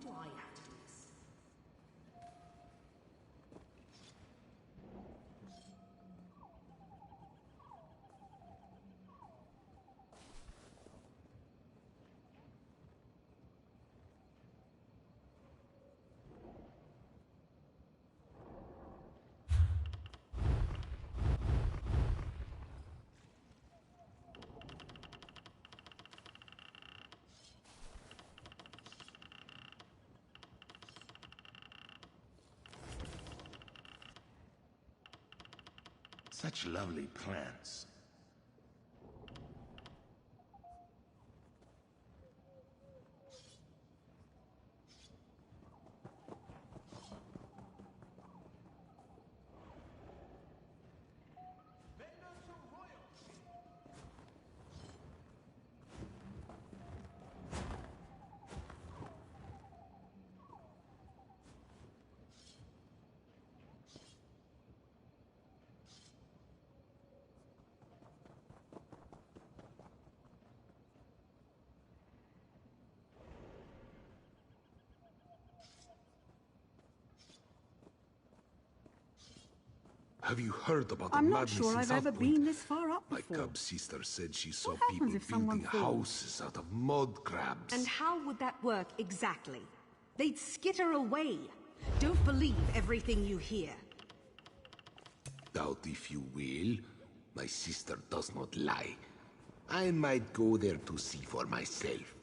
do I have to do this? Such lovely plants. Have you heard about the I'm not madness sure in I've South ever Point? been this far up My before. cub sister said she saw What happens people if someone building falls? houses out of mud crabs. And how would that work exactly? They'd skitter away. Don't believe everything you hear. Doubt if you will. My sister does not lie. I might go there to see for myself.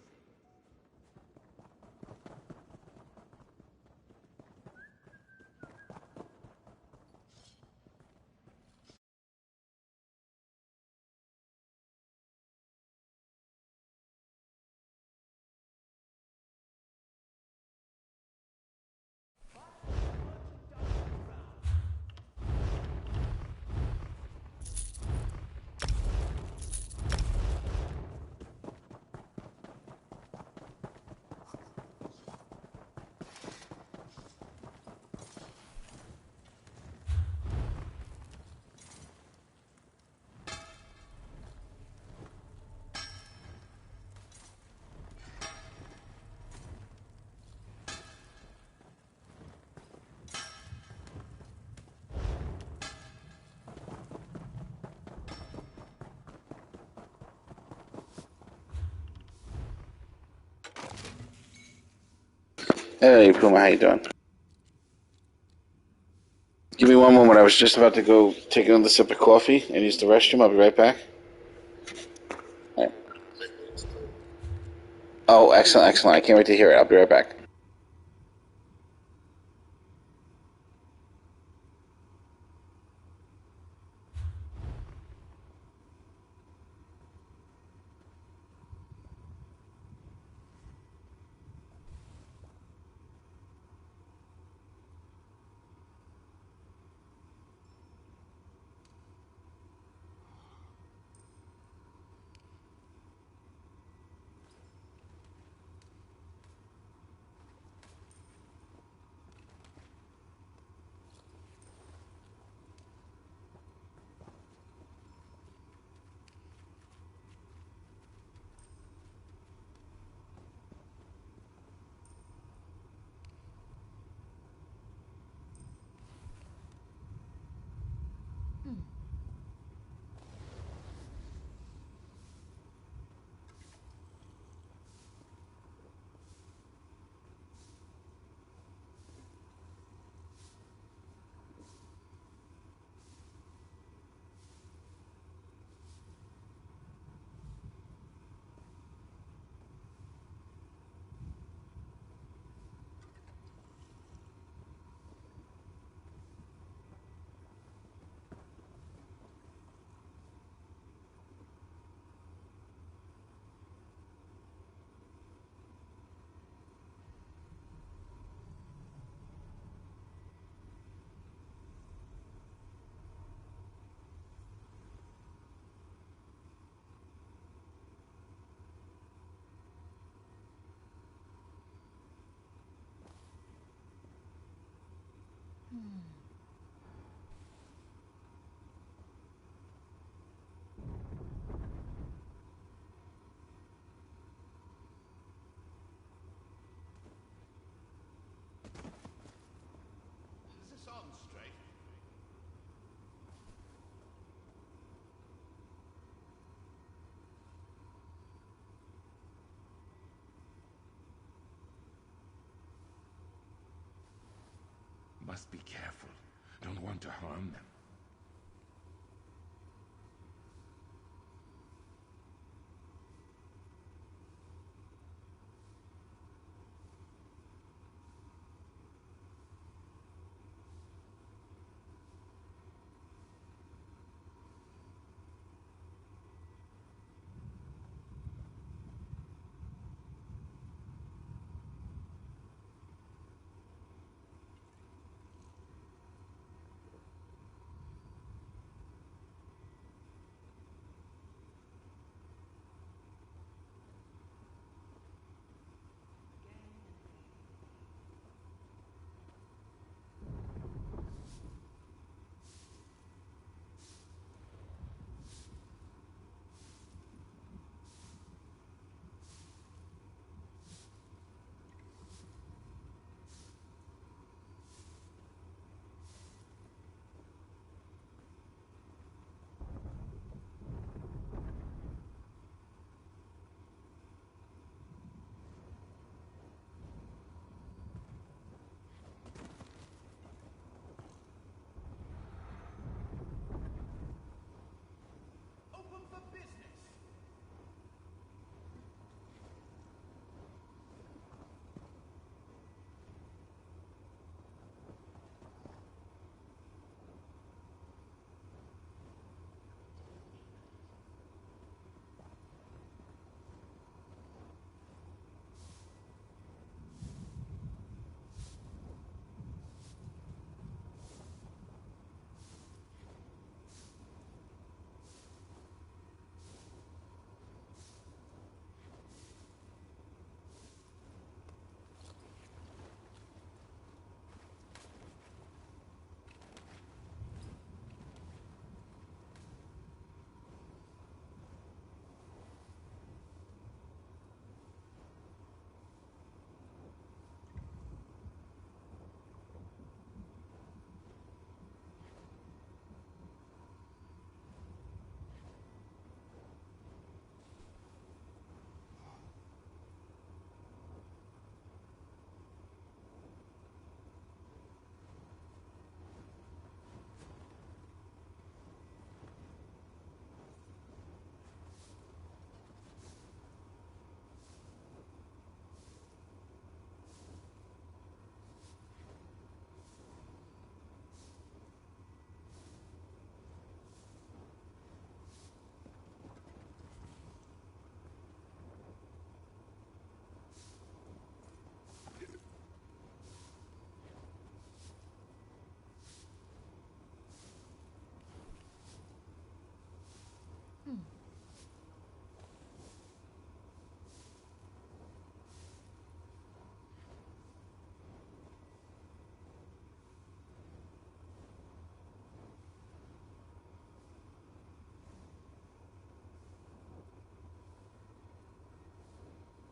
Hey, Puma, how you doing? Give me one moment. I was just about to go take another sip of coffee and use the restroom. I'll be right back. All right. Oh, excellent, excellent. I can't wait to hear it. I'll be right back. Must be careful. Don't want to harm them.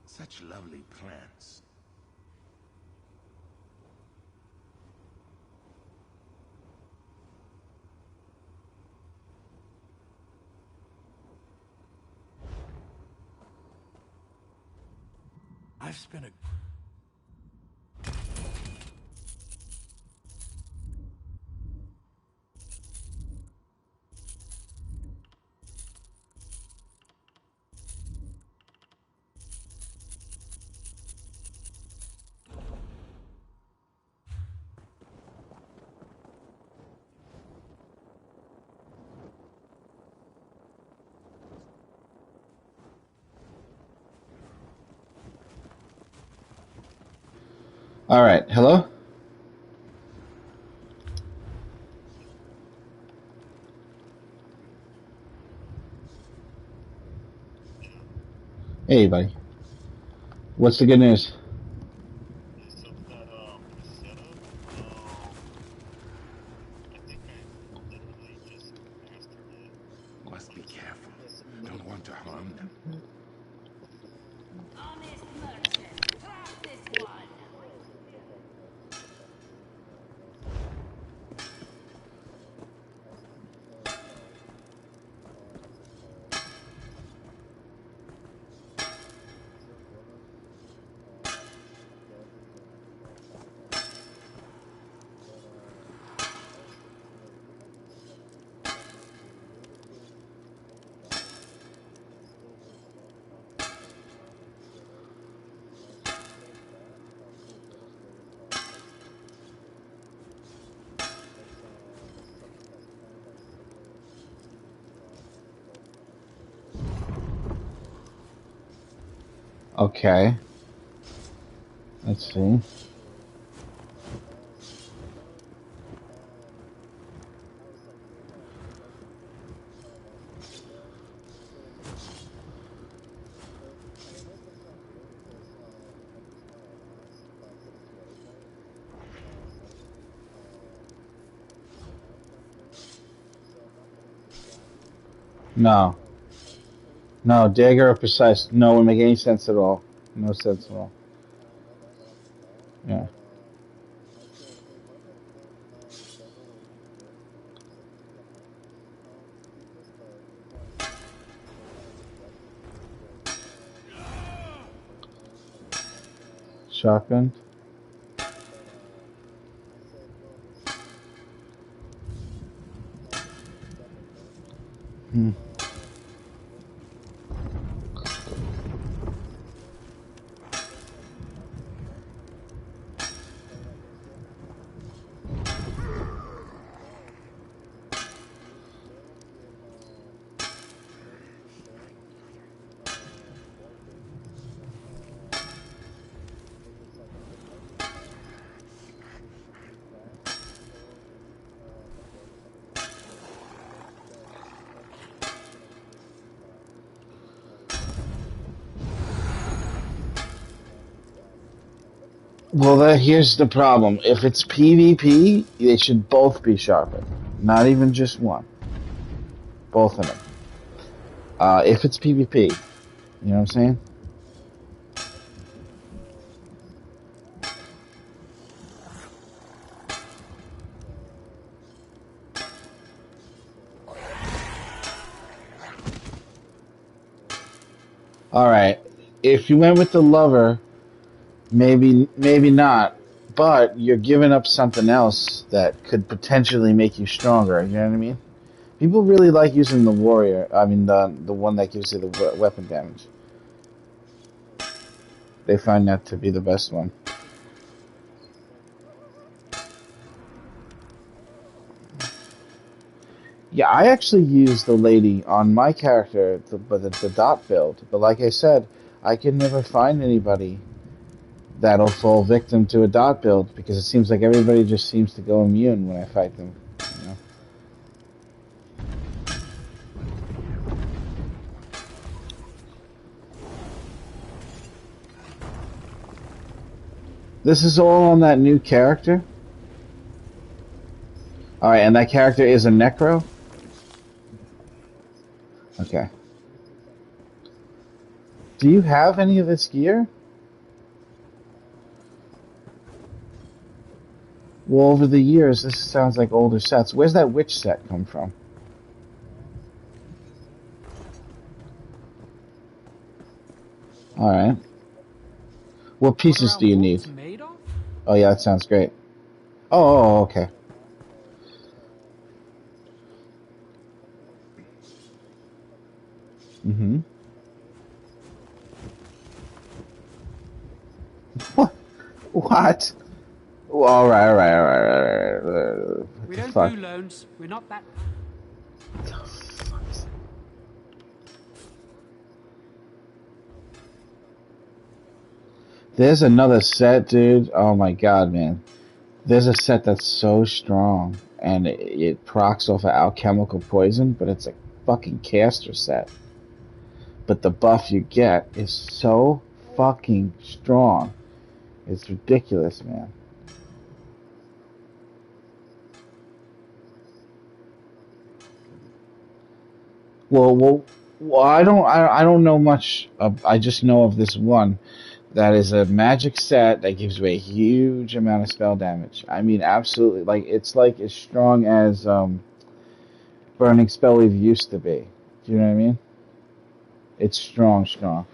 Such lovely plants. I've spent a... All right, hello? Hey, buddy. What's the good news? Must be careful. Don't want to harm them. Honest merchant, trap this one. Okay. Let's see. No. No, dagger or precise. No, would make any sense at all. No sense at all. Yeah. Shotgun. Hmm. Well, here's the problem. If it's PvP, they should both be sharpened. Not even just one. Both of them. If it's PvP, you know what I'm saying? All right. If you went with the lover, maybe not. But you're giving up something else that could potentially make you stronger. You know what I mean? People really like using the warrior. I mean, the one that gives you the weapon damage. They find that to be the best one. Yeah, I actually used the lady on my character, the dot build. But like I said, I can never find anybody that'll fall victim to a dot build because it seems like everybody just seems to go immune when I fight them. You know? This is all on that new character. All right, and that character is a necro. Okay. Do you have any of this gear? Well, over the years, this sounds like older sets. Where's that witch set come from? All right. What pieces do you need? Oh yeah, that sounds great. Okay. Mm-hmm. What? What? All right, all right, all right, all right. What We the don't fuck? do loans. We're not that. There's another set, dude. Oh my god, man. There's a set that's so strong, and it procs off of alchemical poison, but it's a fucking caster set. But the buff you get is so fucking strong. It's ridiculous, man. Well, I don't know much. I just know of this one that is a magic set that gives you a huge amount of spell damage. I mean, absolutely, it's like as strong as Burning Spellweave used to be. Do you know what I mean? It's strong, strong.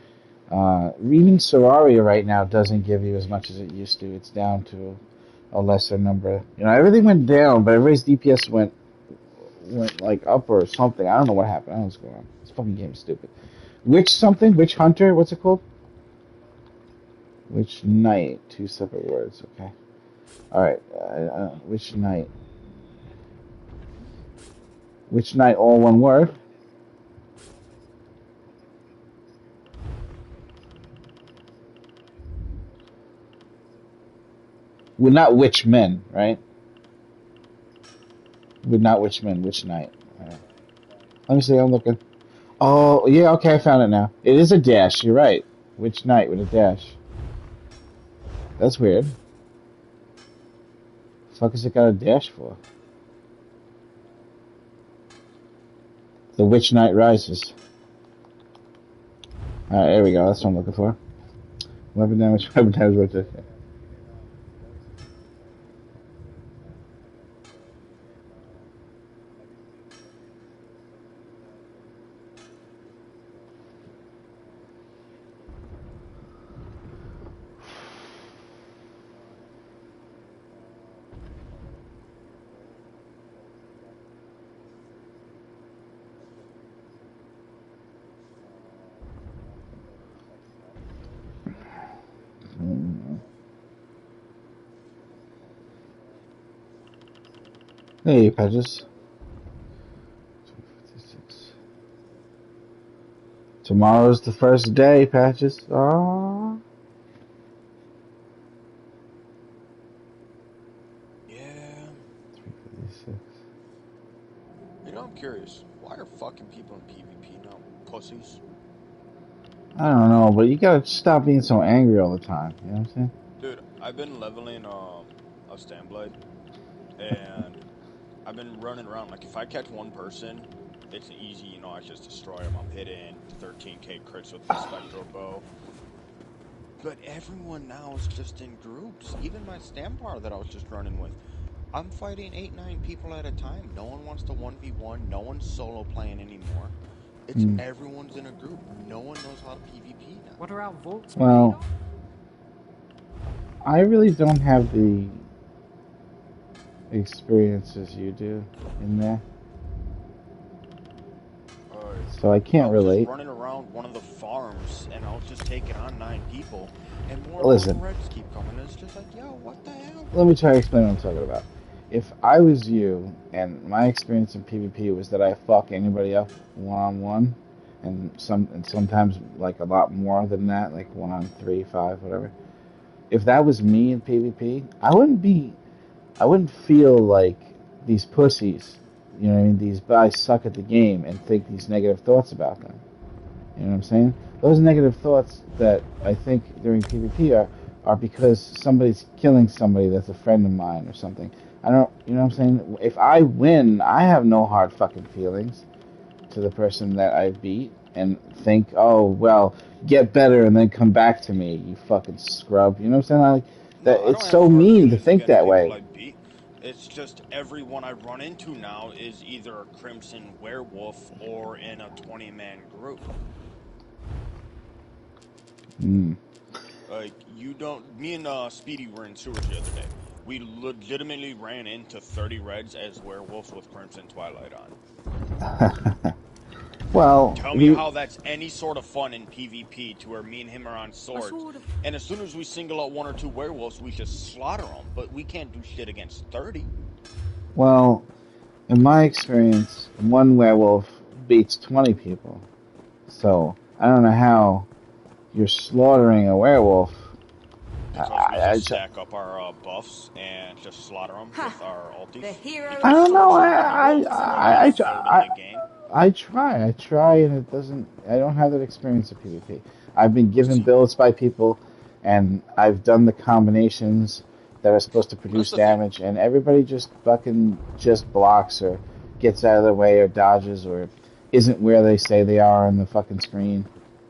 Reading Solaria right now doesn't give you as much as it used to. It's down to a lesser number. You know, everything went down, but everybody's DPS went like up or something. I don't know what happened. I don't know what's going on. This fucking game is stupid. Witch something? Witch Hunter? What's it called? Witch Knight. Two separate words. Okay. All right. Witch Knight. Witch Knight, all one word. Well, not which men, right? But not which men, which night. Let me see. I'm looking. Oh, yeah. Okay, I found it now. It is a dash. You're right. Which night with a dash? That's weird. The fuck is it got a dash for? The Witch Night Rises. Alright, there we go. That's what I'm looking for. Weapon damage, weapon damage, right there. Hey, Patches. 256. Tomorrow's the first day, Patches. Oh. Yeah. 356. You know, I'm curious. Why are fucking people in PvP now pussies? I don't know, but you gotta stop being so angry all the time. You know what I'm saying? Dude, I've been leveling a Stanblade, and I've been running around. Like, if I catch one person, it's easy, you know, I just destroy them. I'm hitting 13k crits with the Spectral Bow. But everyone now is just in groups. Even my Stampar that I was just running with. I'm fighting 8-9 people at a time. No one wants to 1v1. No one's solo playing anymore. It's everyone's in a group. No one knows how to PvP now. What are our vaults Well, made of? I really don't have the experiences you do in there, so I can't relate. Just running around one of the farms, and I was just taking on 9 people, and more Listen. reds keep coming. It's just like, yo, what the hell? Let me try to explain what I'm talking about. If I was you, and my experience in PvP was that I fuck anybody up one-on-one, and sometimes like a lot more than that, like 1-on-3, 5, whatever. If that was me in PvP, I wouldn't feel like these pussies, you know what I mean, these guys suck at the game and think these negative thoughts about them. You know what I'm saying? Those negative thoughts that I think during PvP are because somebody's killing somebody that's a friend of mine or something. I don't, you know what I'm saying? If I win, I have no hard fucking feelings to the person that I beat and think, oh, well, get better and then come back to me, you fucking scrub. You know what I'm saying? Like, that, No, it's so mean to think that way. It's just everyone I run into now is either a Crimson Werewolf or in a 20-man group. Like, you don't... Me and Speedy were in sewers the other day. We legitimately ran into 30 reds as werewolves with Crimson Twilight on. Well, tell me how that's any sort of fun in PvP to where me and him are on swords. And as soon as we single out 1 or 2 werewolves, we just slaughter them. But we can't do shit against 30. Well, in my experience, 1 werewolf beats 20 people. So, I don't know how you're slaughtering a werewolf. Because we just stack up our buffs and just slaughter them with our ultis. The hero I don't know. I try, and it doesn't. I don't have that experience of PvP. I've been given builds by people, and I've done the combinations that are supposed to produce damage, and everybody just fucking just blocks or gets out of their way or dodges or isn't where they say they are on the fucking screen.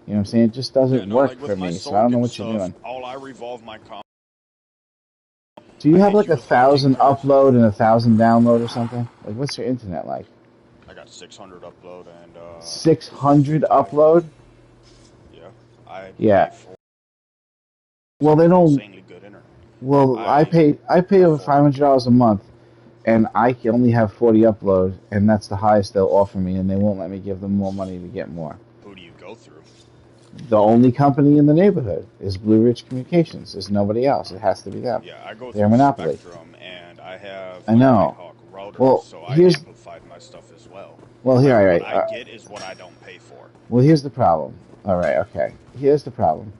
You know what I'm saying? It just doesn't work for me, so I don't know what you're doing. All I revolve my Do you have like 1,000 upload and 1,000 download or something? Like, what's your internet like? I got 600 upload and 600 upload? Yeah. Yeah. Well, they don't. Insanely good internet. Well, I pay over $500 a month, and I can only have 40 upload, and that's the highest they'll offer me, and they won't let me give them more money to get more. Who do you go through? The only company in the neighborhood is Blue Ridge Communications. There's nobody else. It has to be them. Yeah, I go They're through Monopoly. Spectrum, and I have I know. Nighthawk router, Well, so I here's amplified my stuff as well. Well, here, What I get is what I don't pay for. Well, here's the problem. All right, okay. Here's the problem.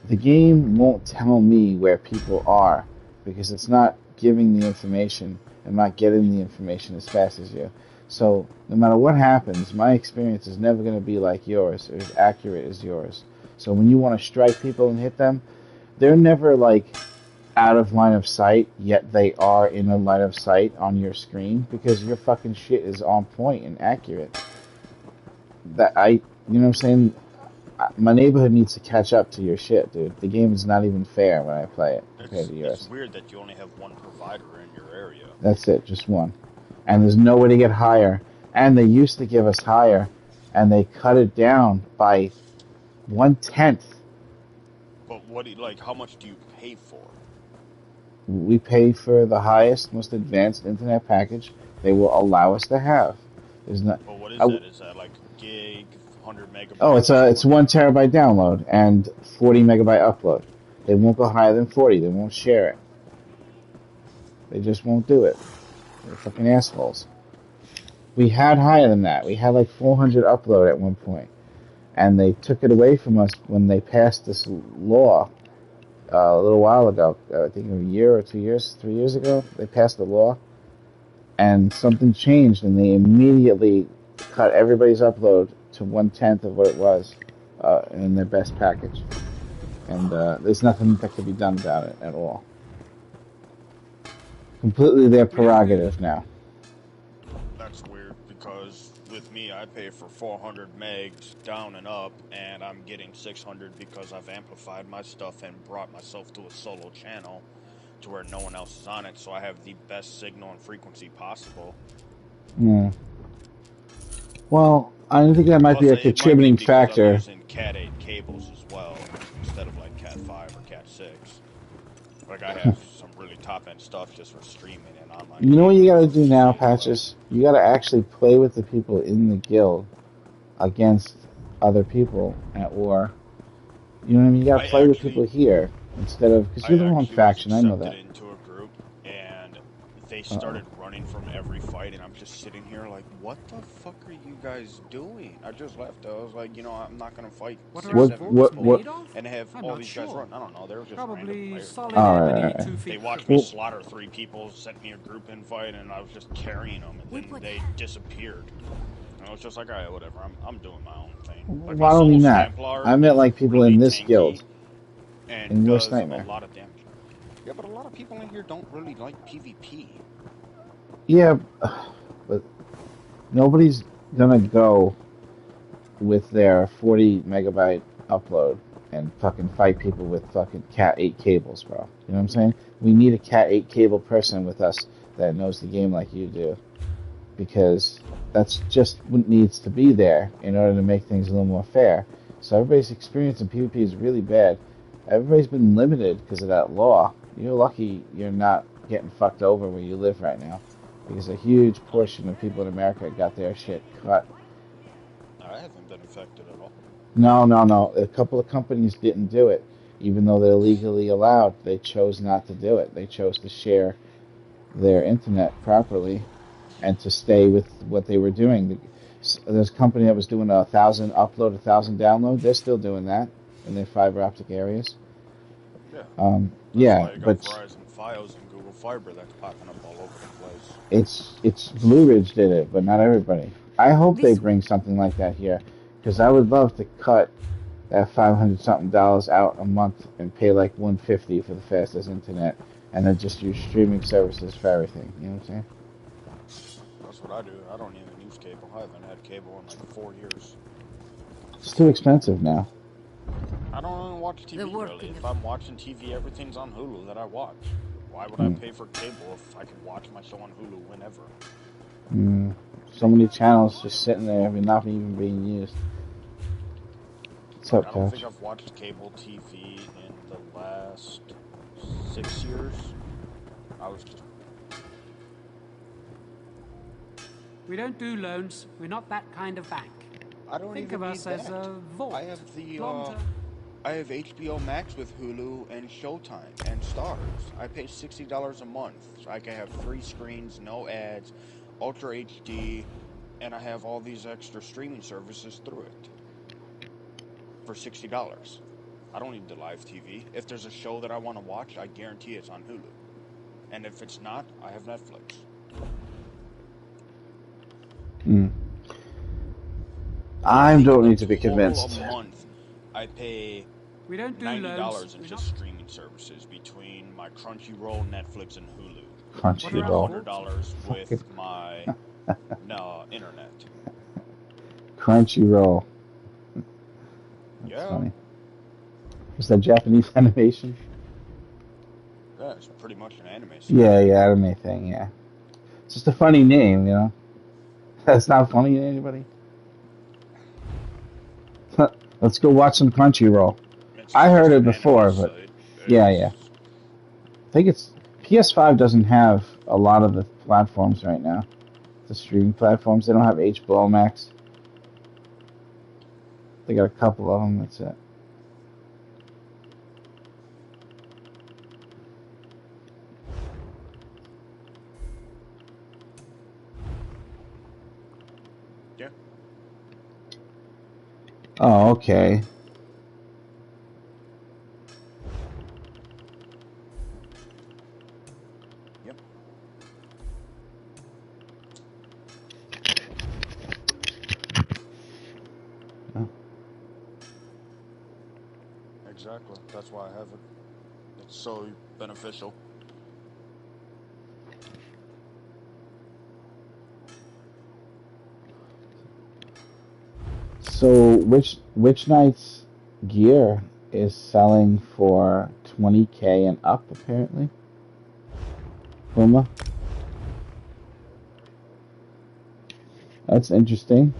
The game won't tell me where people are because it's not giving the information and not getting the information as fast as you. So no matter what happens, my experience is never going to be like yours or as accurate as yours. So when you want to strike people and hit them, they're never like out of line of sight, yet they are in a line of sight on your screen because your fucking shit is on point and accurate. You know what I'm saying? My neighborhood needs to catch up to your shit, dude. The game is not even fair when I play it compared to yours. It's weird that you only have one provider in your area. That's it, just one. And there's no way to get higher. And they used to give us higher, and they cut it down by 1/10. But how much do you pay for? We pay for the highest, most advanced internet package they will allow us to have. There's not. But what is that? Is that like gig, 100 megabytes? Oh, it's 1 terabyte download and 40 megabyte upload. They won't go higher than 40. They won't share it. They just won't do it. They're fucking assholes. We had higher than that. We had like 400 upload at one point, and they took it away from us when they passed this law a little while ago. I think a year or 2 years, 3 years ago, they passed the law, and something changed, and they immediately cut everybody's upload to 1/10 of what it was in their best package. And there's nothing that could be done about it at all. Completely their prerogative now. That's weird because with me, I pay for 400 megs down and up, and I'm getting 600 because I've amplified my stuff and brought myself to a solo channel to where no one else is on it, so I have the best signal and frequency possible. Yeah. Well, I think that might be a contributing factor. I'm using Cat 8 cables as well instead of like Cat 5 or Cat 6. Like I have some really top-end stuff just for streaming and online. You know what you gotta do now, Patches? You gotta actually play with the people in the guild against other people at war. You know what I mean? You gotta play with people here instead of, because you're the wrong faction. I know that. Into a group and they started running from every fight, and I'm just sitting here like, what the fuck are you guys doing? I just left. I was like, I'm not gonna fight. And have all these guys run. I don't know. They were just probably random solid players. ebony, 2 feet. They watched me slaughter 3 people, sent me a group invite, and I was just carrying them, and then they disappeared. And I was just like, alright, whatever. I'm doing my own thing. Like, well, I don't mean that. I meant like people in this guild. And in does Worst Nightmare. A lot of damage. Yeah, but a lot of people in here don't really like PvP. Yeah, but nobody's gonna go with their 40 megabyte upload and fucking fight people with fucking Cat 8 cables, bro. You know what I'm saying? We need a Cat 8 cable person with us that knows the game like you do, because that's just what needs to be there in order to make things a little more fair. So everybody's experience in PvP is really bad. Everybody's been limited because of that law. You're lucky you're not getting fucked over where you live right now, because a huge portion of people in America got their shit cut. I haven't been affected at all. No. A couple of companies didn't do it. Even though they're legally allowed, they chose not to do it. They chose to share their internet properly and to stay with what they were doing. There's a company that was doing 1,000 upload, 1,000 download. They're still doing that in their fiber optic areas. Yeah. But Verizon Fios and Google Fiber that's popping up all over the place. it's Blue Ridge did it, but not everybody. I hope they bring something like that here, because I would love to cut that $500 something out a month and pay like $150 for the fastest internet, and then just use streaming services for everything. You know what I'm saying? That's what I do. I don't even use cable. I haven't had cable in like 4 years. It's too expensive now. I don't even watch TV really. If I'm watching TV, everything's on Hulu that I watch. Why would I pay for cable if I can watch my show on Hulu whenever? So many channels just sitting there, not even being used. What's up, I don't Couch? think I've watched cable TV in the last 6 years. I was just... We don't do loans. We're not that kind of bank. I don't Think even of us need as that. a vault. I have the Long-term. I have HBO Max with Hulu and Showtime and Stars. I pay $60 a month. So I can have 3 screens, no ads, Ultra HD, and I have all these extra streaming services through it for $60. I don't need the live TV. If there's a show that I want to watch, I guarantee it's on Hulu. And if it's not, I have Netflix. Hmm. I don't need to be Total convinced. a month, I pay We don't do $90 loans. in We're just not. streaming services between my Crunchyroll, Netflix, and Hulu. What around Crunchyroll. $100 Fucking with my internet. Crunchyroll. That's Yeah, funny. Is that Japanese animation? yeah, it's pretty much an anime site. Yeah, anime thing, yeah. It's just a funny name, you know? That's not funny to anybody? Let's go watch some Crunchyroll. It's I heard just it an before, anime but site. yeah. It's- I think it's PS5 doesn't have a lot of the platforms right now. The streaming platforms, they don't have HBO Max. They got a couple of them, that's it. Yeah. Oh, okay. Yep. Oh. Exactly. That's why I have it. It's so beneficial. So which Knight's gear is selling for 20K and up apparently? Puma? That's interesting.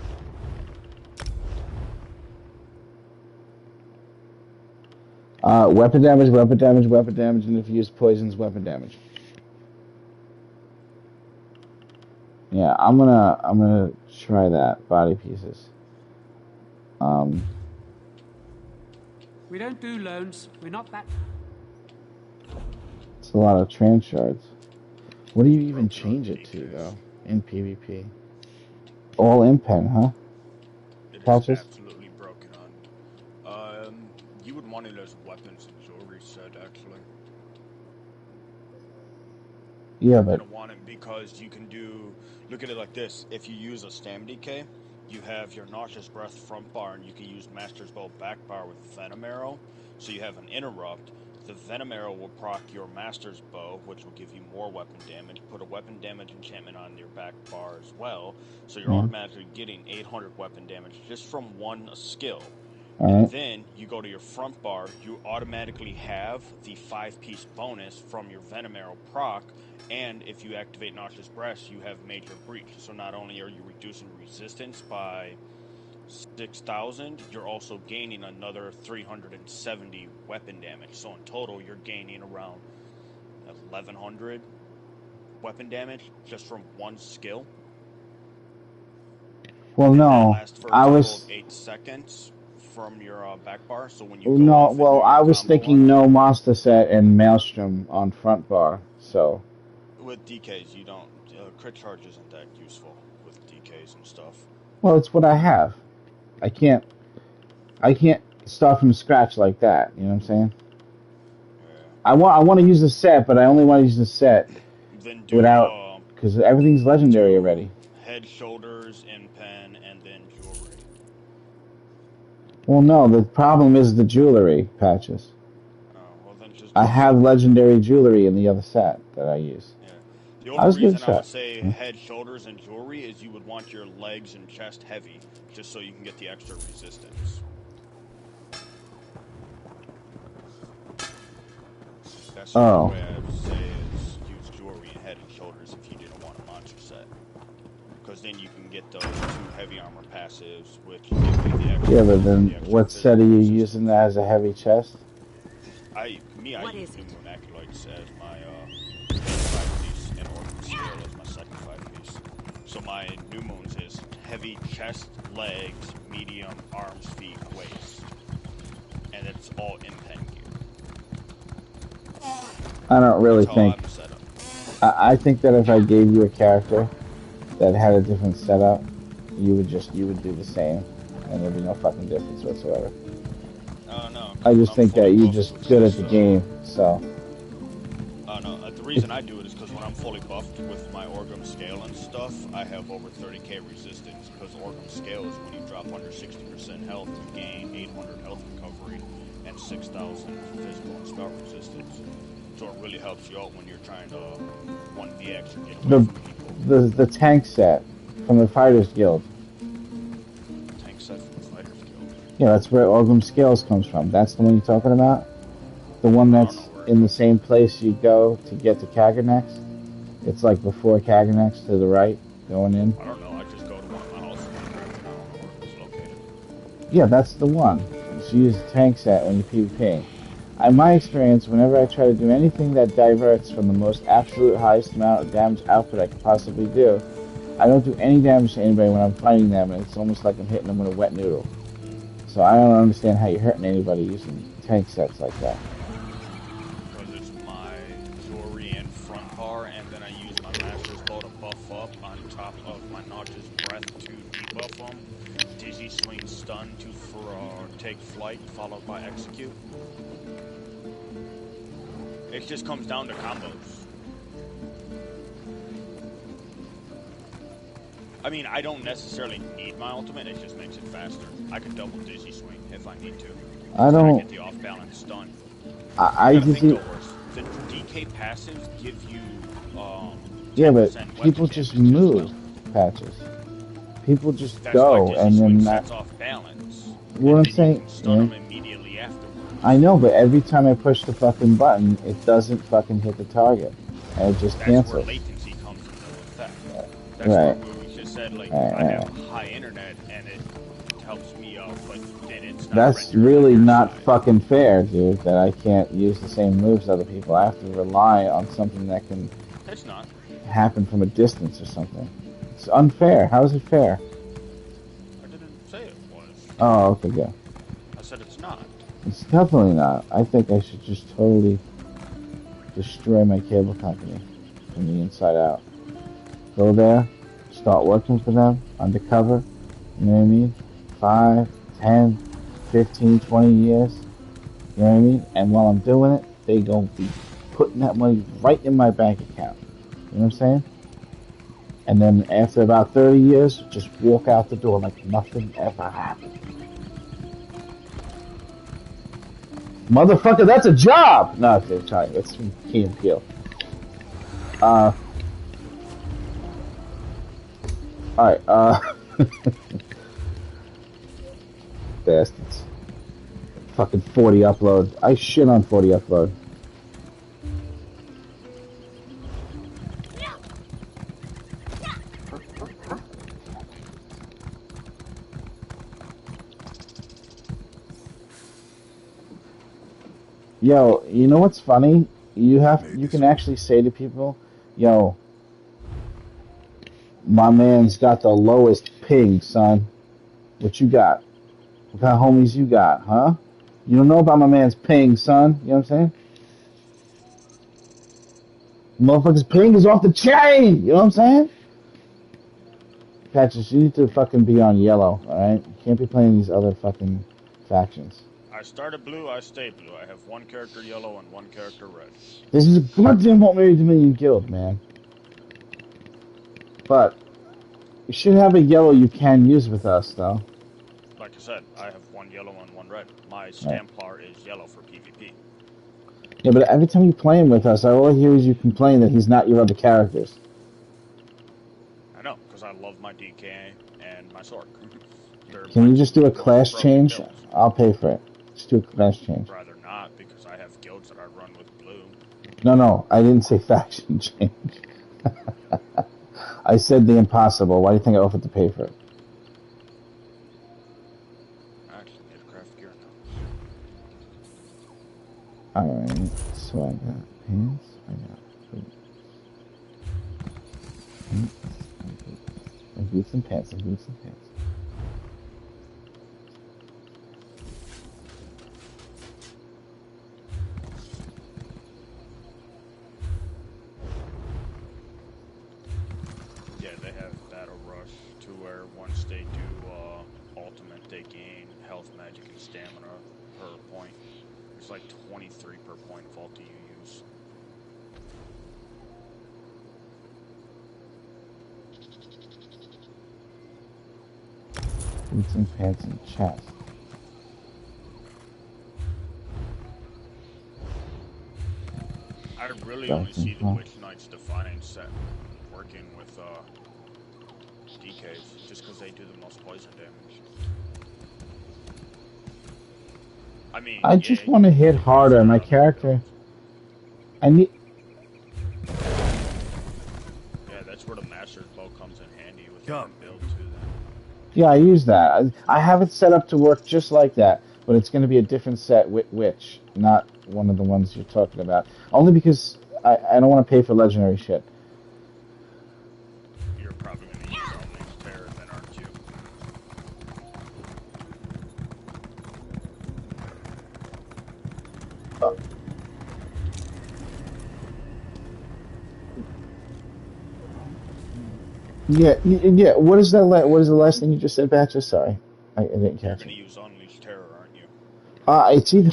Weapon damage, weapon damage, weapon damage, and if you use poisons, weapon damage. Yeah, I'm gonna try that. Body pieces. We don't do loans. We're not that. It's a lot of trans shards. What do you even Broken change on it to DKs. though in PvP? All impen, huh? It is Patches? absolutely broken on. You would want it as weapons and jewelry set, actually. Yeah, You're but gonna want it because you can do. Look at it like this: if you use a Stam DK, you have your Nauseous Breath front bar, and you can use Master's Bow back bar with Venom Arrow. So you have an interrupt. The Venom Arrow will proc your Master's Bow, which will give you more weapon damage. Put a weapon damage enchantment on your back bar as well, so you're yeah. automatically getting 800 weapon damage just from one skill. All And right. then you go to your front bar, you automatically have the 5-piece bonus from your Venom Arrow proc, and if you activate Nauseous Breath, you have Major Breach. So not only are you reducing resistance by 6,000, you're also gaining another 370 weapon damage. So in total, you're gaining around 1,100 weapon damage just from one skill. Well, And that no, lasts for a I total was of 8 seconds from your back bar. So when you go no. off and do Well, your I was combo thinking launch, no monster set and Maelstrom on front bar. So with DKs, you don't. Crit charge isn't that useful with DKs and stuff. well, it's what I have. I can't start from scratch like that. You know what I'm saying? Yeah. I want to use the set, but I only want to use the set Then do without because everything's legendary already. head, shoulders, impen, and then jewelry. Well, no, the problem is the jewelry patches. Well, then just. I have legendary jewelry in the other set that I use. Yeah. The I was only good reason I would shot. say head, shoulders, and jewelry is you would want your legs and chest heavy, just so you can get the extra resistance. That's the Oh. way I would say is use jewelry and head and shoulders if you didn't want a monster set. Because then you can get those 2 heavy armor passives, which give you the extra. Yeah, but then the extra what set are you physical using that has a heavy chest? I What use is New it? Moon Acolytes as my 5-piece and Orphan Scale as my second 5-piece. So my New Moons is heavy chest, legs, medium, arms, feet, waist. And it's all impen gear. I don't really That's how think. I'm set up. I think that if I gave you a character that had a different setup, you would do the same, and there'd be no fucking difference whatsoever. No. I just I'm think that fully you're buffed just with good this, at the game, so. no. The reason I do it is when I'm fully buffed with my Orgum scale and stuff, I have over 30k resistance, because Orgum scale is when you drop under 60% health, you gain 800 health recovery and 6,000 physical and spell resistance. So it really helps you out when you're trying to 1vx or get away from people. The tank set from the Fighters Guild. Tank set from the Fighters Guild. Yeah, that's where Orgum Scales comes from. That's the one you're talking about? The one that's in the same place you go to get to Kaganex? It's like before Kaganex to the right, going in? I don't know, I just go to one of my houses and grab it. I don't know where it's located. Yeah, that's the one. So you use a tank set when you PvP. In my experience, whenever I try to do anything that diverts from the most absolute highest amount of damage output I could possibly do, I don't do any damage to anybody when I'm fighting them, and it's almost like I'm hitting them with a wet noodle. So I don't understand how you're hurting anybody using tank sets like that. Because it's my Dorian front bar, and then I use my Master's Bow to buff up on top of my Notch's Breath to debuff them. Dizzy Swing Stun to take flight, followed by Execute. It just comes down to combos. I mean, I don't necessarily need my ultimate, it just makes it faster. I can double Dizzy Swing if I need to. I don't... I get the off-balance stun. I just think the DK passives give you, yeah, but people just move patches. People just go, and then that's off balance. What I'm saying, stun them immediately afterwards. I know, but every time I push the fucking button, it doesn't fucking hit the target, and it just cancels. That's where latency comes into effect. That's right. where we just said, like, I have high internet, and it helps me out, but then it's not. That's really not fucking fair, dude. That I can't use the same moves other people. I have to rely on something that can. It's not. Happen from a distance or something. It's unfair. How is it fair? I didn't say it was. Oh, okay, good. I said it's not. It's definitely not. I think I should just totally destroy my cable company from the inside out. Go there, start working for them, undercover, you know what I mean? 5, 10, 15, 20 years, you know what I mean? And while I'm doing it, they gonna be putting that money right in my bank account. You know what I'm saying? And then after about 30 years, just walk out the door like nothing ever happened. Motherfucker, that's a job! No, okay, sorry, that's from Key and Peele. Alright, bastards. Fucking 40 upload. I shit on 40 upload. Yo, you know what's funny? You can actually say to people, yo, my man's got the lowest ping, son. What you got? What kind of homies you got, huh? You don't know about my man's ping, son. You know what I'm saying? Motherfucker's ping is off the chain! You know what I'm saying? Patches, you need to fucking be on yellow, alright? You can't be playing these other fucking factions. I started blue, I stay blue. I have one character yellow and one character red. This is a goddamn Ultimate Dominion guild, man. But you should have a yellow you can use with us, though. Like I said, I have one yellow and one red. My Stamplar is yellow for PvP. Yeah, but every time you play him with us, all I hear is you complain that he's not your other characters. I know, because I love my DK and my sword. Can you just do a class change? Builds. I'll pay for it. Just do a class change. I'd rather not, because I have guilds that I run with blue. No, I didn't say faction change. I said the impossible. Why do you think I offered to pay for it? I actually need to craft gear now. Alright, so I got pants, I got boots. And boots and pants, and boots and pants. Yeah, they have Battle Rush to where once they do ultimate, they gain health, magic, and stamina per point. It's like 23 per point of ulti you use. Boots and pants and chest. I really only Skeleton see the huh? Witch Knight's Defiance set working with DKs, just because they do the most poison damage. I mean, I yeah, just want to you hit can use harder. it on My other character. builds. I need. Yeah, that's where the Master's Bow comes in handy with your build too. Then. Yeah, I use that. I have it set up to work just like that, but it's going to be a different set with Witch, not one of the ones you're talking about. Only because I don't want to pay for legendary shit. You're probably going to use Unleashed Terror then, aren't you? Yeah. What is that? What is the last thing you just said, Batcher? Sorry, I didn't You're catch going it. to use Unleashed Terror, aren't you? It's either.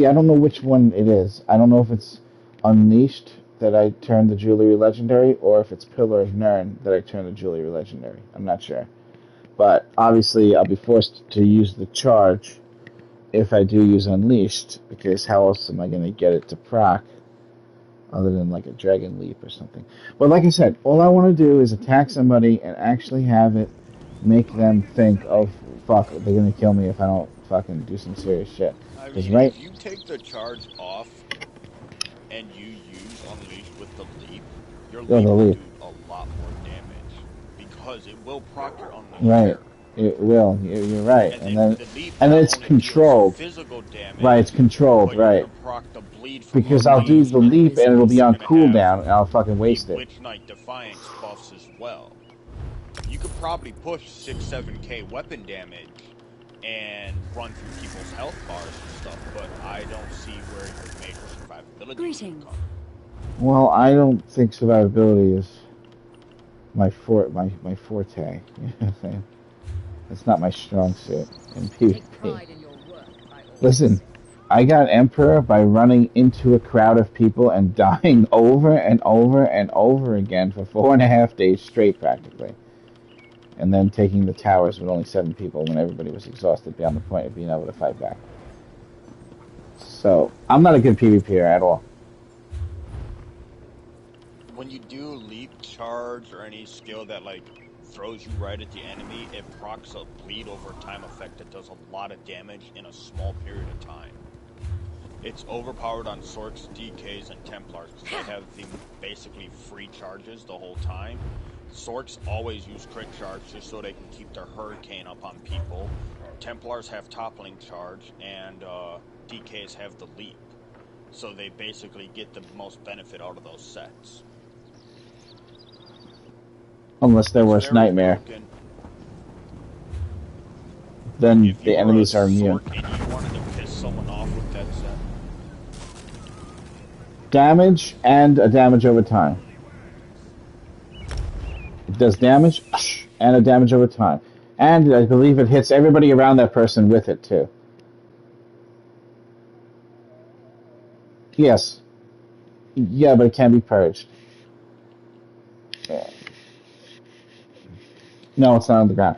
I don't know which one it is. I don't know if it's Unleashed that I turn the Jewelry Legendary, or if it's Pillar of Nirn that I turn the Jewelry Legendary. I'm not sure. But obviously, I'll be forced to use the charge if I do use Unleashed, because how else am I going to get it to proc other than like a Dragon Leap or something? But like I said, all I want to do is attack somebody and actually have it make them think, oh, fuck, they're going to kill me if I don't fucking do some serious shit. I Because mean, right... if you take the charge off and you use Unleashed with the Leap, your Oh, Leap the will Leap. do a lot more damage because it will proc your Unleashed Right. Terror. It will. You're right. And And then then... the Leap And not it's only deals controlled. physical Right, damage, it's controlled, but you're going right. to proc the bleed from Because I'll do Unleashed, the and then leap and it'll be you're on going to have cooldown and I'll fucking the waste it. Witch Knight Defiance buffs as well. You could probably push 6-7k weapon damage and run through people's health bars and stuff, but I don't see where your major survivability Greetings. would come. Well, I don't think survivability is my forte. It's not my strong suit in PvP. In your work, Listen, I got Emperor by running into a crowd of people and dying over and over and over again for 4.5 days straight, practically. And then taking the towers with only 7 people when everybody was exhausted beyond the point of being able to fight back. So, I'm not a good PvPer at all. When you do leap, charge, or any skill that like throws you right at the enemy, it procs a bleed over time effect that does a lot of damage in a small period of time. It's overpowered on Sorks, DKs, and Templars because they have the basically free charges the whole time. Sorks always use crit charge just so they can keep their hurricane up on people. Templars have toppling charge, and DKs have the leap. So they basically get the most benefit out of those sets. Unless their worst nightmare. Broken. Then If the enemies are immune. And you wanted to piss someone off with that set. Damage and a damage over time. It does damage and a damage over time. And I believe it hits everybody around that person with it too. Yes. Yeah, but it can be purged. Yeah. No, it's not on the ground.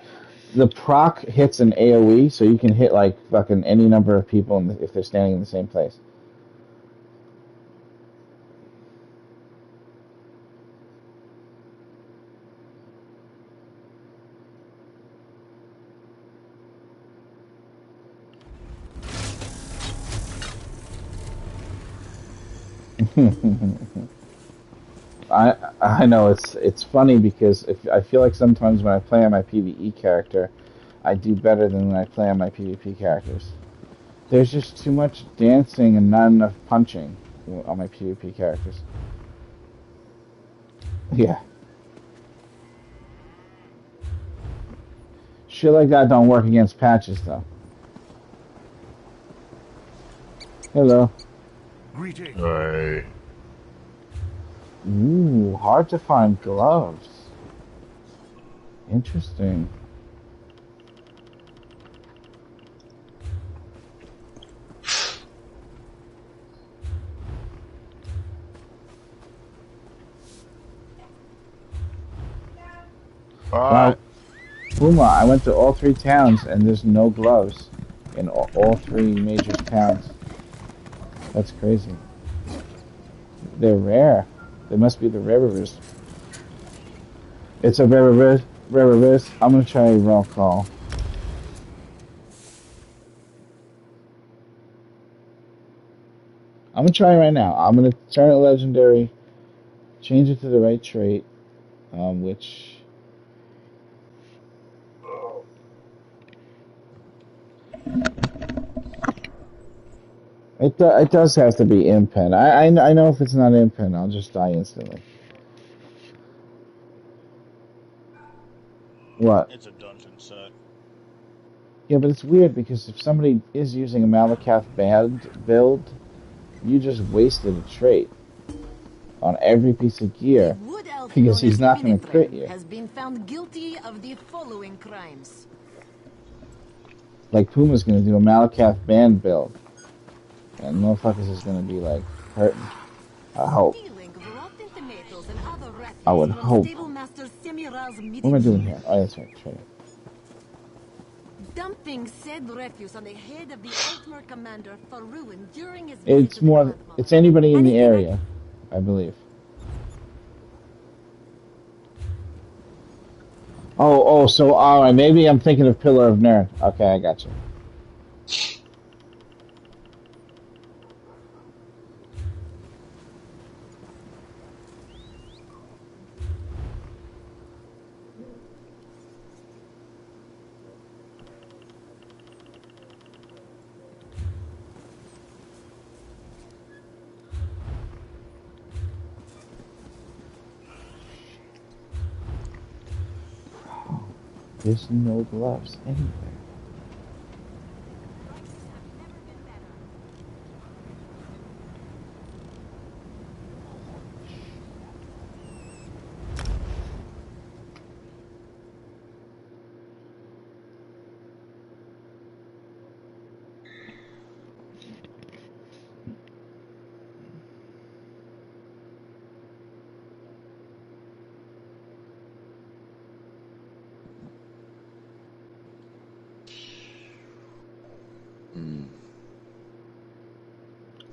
The proc hits an AoE, so you can hit like fucking any number of people if they're standing in the same place. I know it's funny because if I feel like sometimes when I play on my PvE character, I do better than when I play on my PvP characters. There's just too much dancing and not enough punching on my PvP characters. Yeah. Shit like that don't work against patches though. Hello. Greetings. Hey. Ooh, hard to find gloves. Interesting. Alright. Puma, I went to all 3 towns and there's no gloves in all 3 major towns. That's crazy. They're rare. They must be the rarest. It's a rarest. I'm gonna try raw call. I'm gonna try right now. I'm gonna turn it legendary, change it to the right trait, which it does have to be impen. I know if it's not impen, I'll just die instantly. What? It's a dungeon set. Yeah, but it's weird because if somebody is using a Malakath band build, you just wasted a trait on every piece of gear because he's not going to crit you. Has been found guilty of the following crimes. Like Puma's going to do a Malakath band build, and motherfuckers is going to be like hurting. I hope. I would hope. What am I doing here? Oh, that's right. Trait. Dumping said refuse on the head of the Altmer commander for ruin during his It's more. It's anybody in the area, I believe. So all right. Maybe I'm thinking of Pillar of Nern. Okay, I got you. There's no gloves anywhere.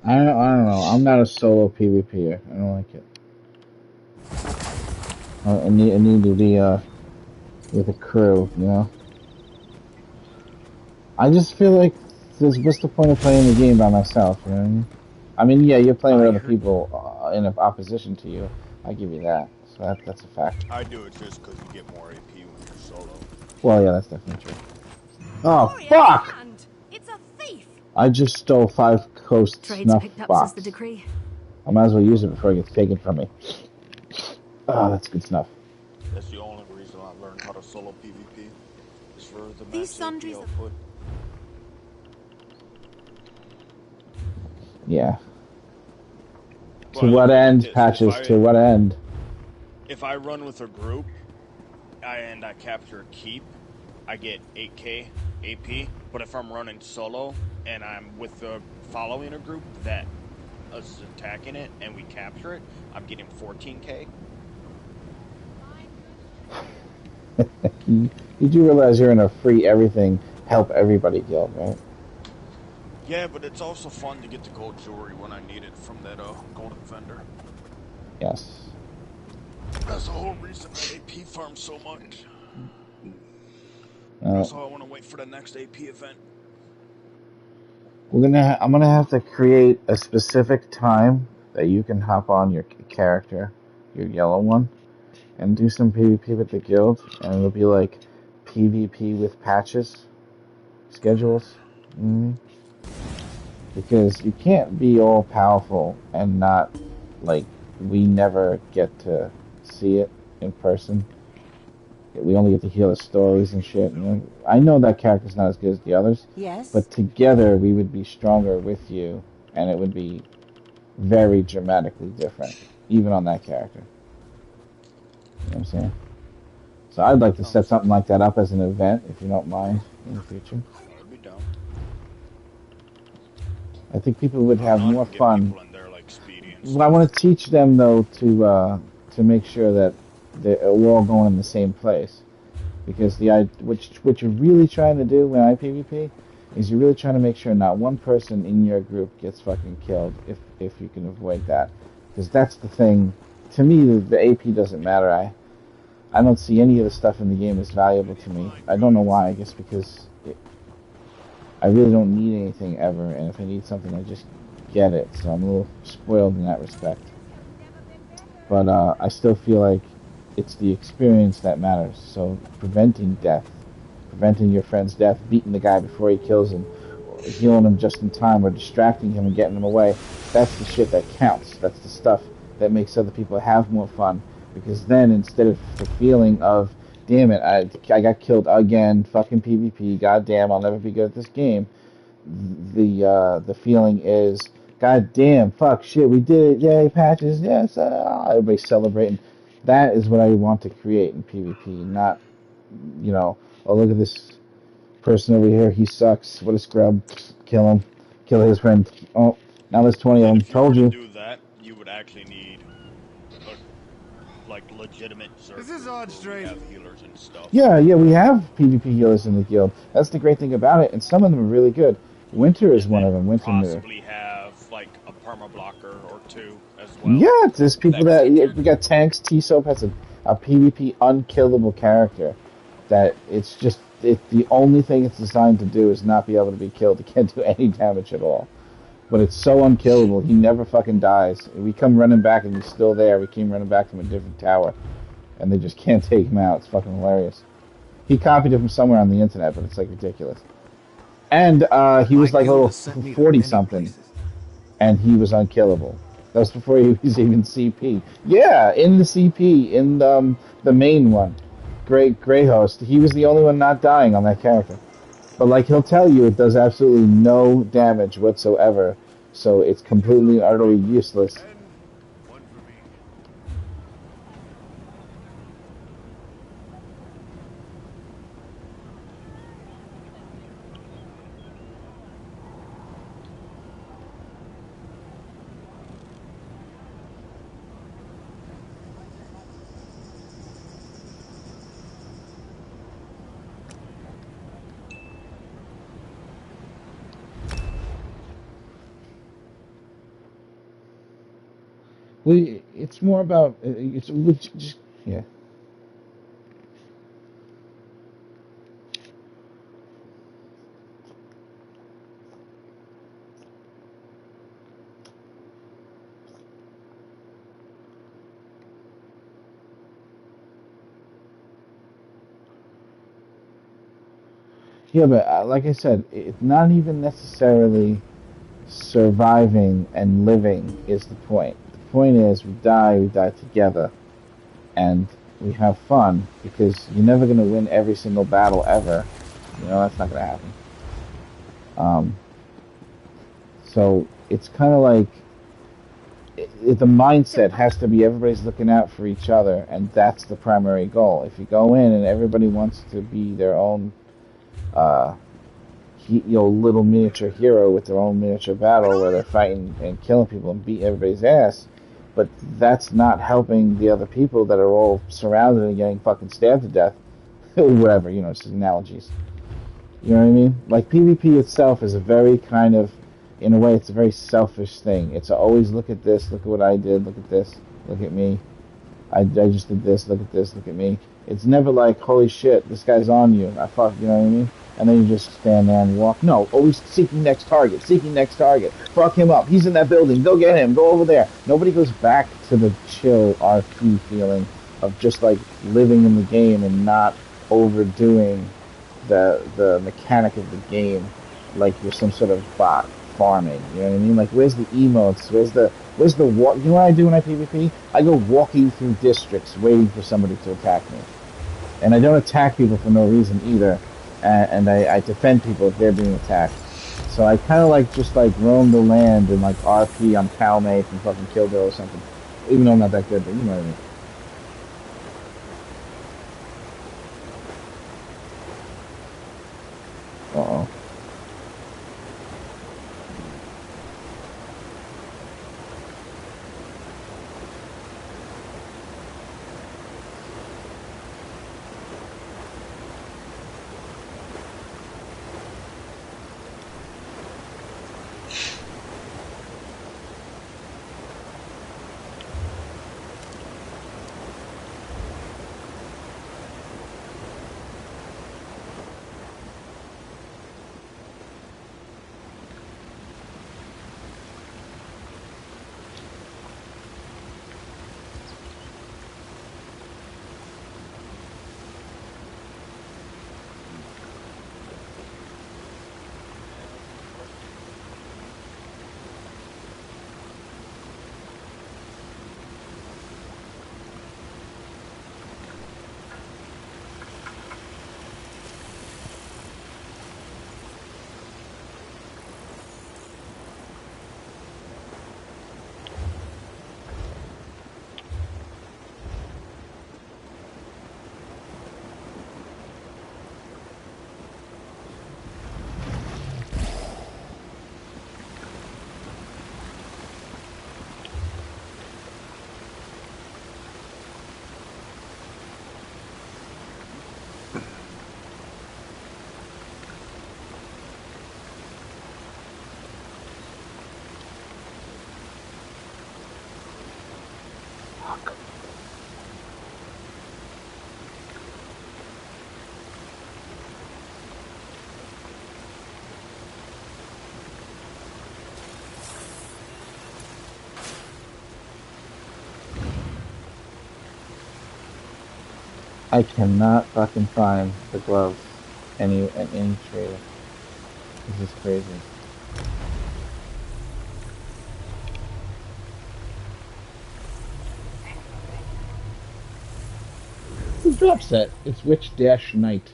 I don't know. I'm not a solo PvPer. I don't like it. I need to be with a crew, you know. I just feel like what's the point of playing the game by myself? You know what I mean? I mean, yeah, you're playing with other people in opposition to you. I give you that. So that's a fact. I do it just because you get more AP when you're solo. Well, yeah, that's definitely true. Oh, fuck! It's a thief. I just stole 5 Coast Snuff box. The decree. I might as well use it before it gets taken from me. Oh, that's good snuff. That's the only reason I learned how to solo PvP. Is for the These max sundries AP output. Yeah. Well, To what end, Patches? To what end? If I run with a group and I capture a keep, I get 8k AP. But if I'm running solo and I'm with following a group that is attacking it and we capture it, I'm getting 14k. You do realize you're in a free everything, help everybody guild, right? Yeah, but it's also fun to get the gold jewelry when I need it from that golden vendor. Yes. That's the whole reason I AP farm so much. That's why I want to wait for the next AP event. I'm gonna have to create a specific time that you can hop on your character, your yellow one, and do some PvP with the guild, and it'll be like PvP with Patches schedules. Because you can't be all powerful and not, like, we never get to see it in person. We only get to hear the stories and shit. And I know that character's not as good as the others. Yes. But together we would be stronger with you, and it would be very dramatically different, even on that character. You know what I'm saying? So I'd like to set something like that up as an event, if you don't mind, in the future. I'd be down. I think people would have more fun. There, like, well, I want to teach them, though, to make sure that we're all going in the same place. because what you're really trying to do when IPVP is you're really trying to make sure not one person in your group gets fucking killed if you can avoid that, because that's the thing. To me, the AP doesn't matter. I don't see any of the stuff in the game as valuable to me. I don't know why. I guess because I really don't need anything ever, and if I need something, I just get it. So I'm a little spoiled in that respect. But I still feel like it's the experience that matters. So preventing death, preventing your friend's death, beating the guy before he kills him, or healing him just in time, or distracting him and getting him away, that's the shit that counts. That's the stuff that makes other people have more fun. Because then, instead of the feeling of, damn it, I got killed again, fucking PvP, goddamn, I'll never be good at this game, the feeling is, god damn, fuck, shit, we did it, yay, patches, yes, everybody's celebrating. That is what I want to create in PvP, not, oh, look at this person over here, he sucks, what a scrub, kill him, kill his friend, oh, now there's 20 of them, told you. To do that, you would actually need like legitimate servers. This is odd, straight. Have healers and stuff. Yeah, we have PvP healers in the guild. That's the great thing about it, and some of them are really good. Winter is one of them. Winter possibly have like a perma blocker or two as well. Yeah, there's people we got tanks. T-Soap has a PvP unkillable character. That it's just the only thing it's designed to do is not be able to be killed. It can't do any damage at all. But it's so unkillable. He never fucking dies. We come running back and he's still there. We came running back from a different tower. And they just can't take him out. It's fucking hilarious. He copied it from somewhere on the internet, but it's like ridiculous. And he was like a little 40-something. And he was unkillable. That was before he was even CP. Yeah, in the CP, in the main one. Greyhost. He was the only one not dying on that character. But like he'll tell you, it does absolutely no damage whatsoever, so it's completely, utterly useless. Well, it's more about it's just yeah. Yeah, but like I said, it's not even necessarily surviving and living is the point. The point is we die together, and we have fun, because you're never going to win every single battle ever. That's not going to happen. So it's kind of like the mindset has to be everybody's looking out for each other, and that's the primary goal. If you go in and everybody wants to be their own little miniature hero with their own miniature battle where they're fighting and killing people and beating everybody's ass, but that's not helping the other people that are all surrounded and getting fucking stabbed to death, or whatever, it's analogies. You know what I mean? Like, PvP itself is a very kind of, in a way, it's a very selfish thing. It's always, look at this, look at what I did, look at this, look at me. I just did this, look at this, look at me. It's never like, holy shit, this guy's on you. You know what I mean? And then you just stand there and walk. No, always seeking next target. Fuck him up. He's in that building. Go get him. Go over there. Nobody goes back to the chill RP feeling of just like living in the game and not overdoing the mechanic of the game like you're some sort of bot farming. You know what I mean? Like, where's the emotes? Where's the walk? You know what I do when I PvP? I go walking through districts waiting for somebody to attack me. And I don't attack people for no reason either. And I defend people if they're being attacked. So I kind of like just like roam the land and like RP on Palmate and fucking Killbill or something. Even though I'm not that good, but you know what I mean. Uh-oh. I cannot fucking find the gloves at any trader. This is crazy. The drop set. It's Witch Dash Knight.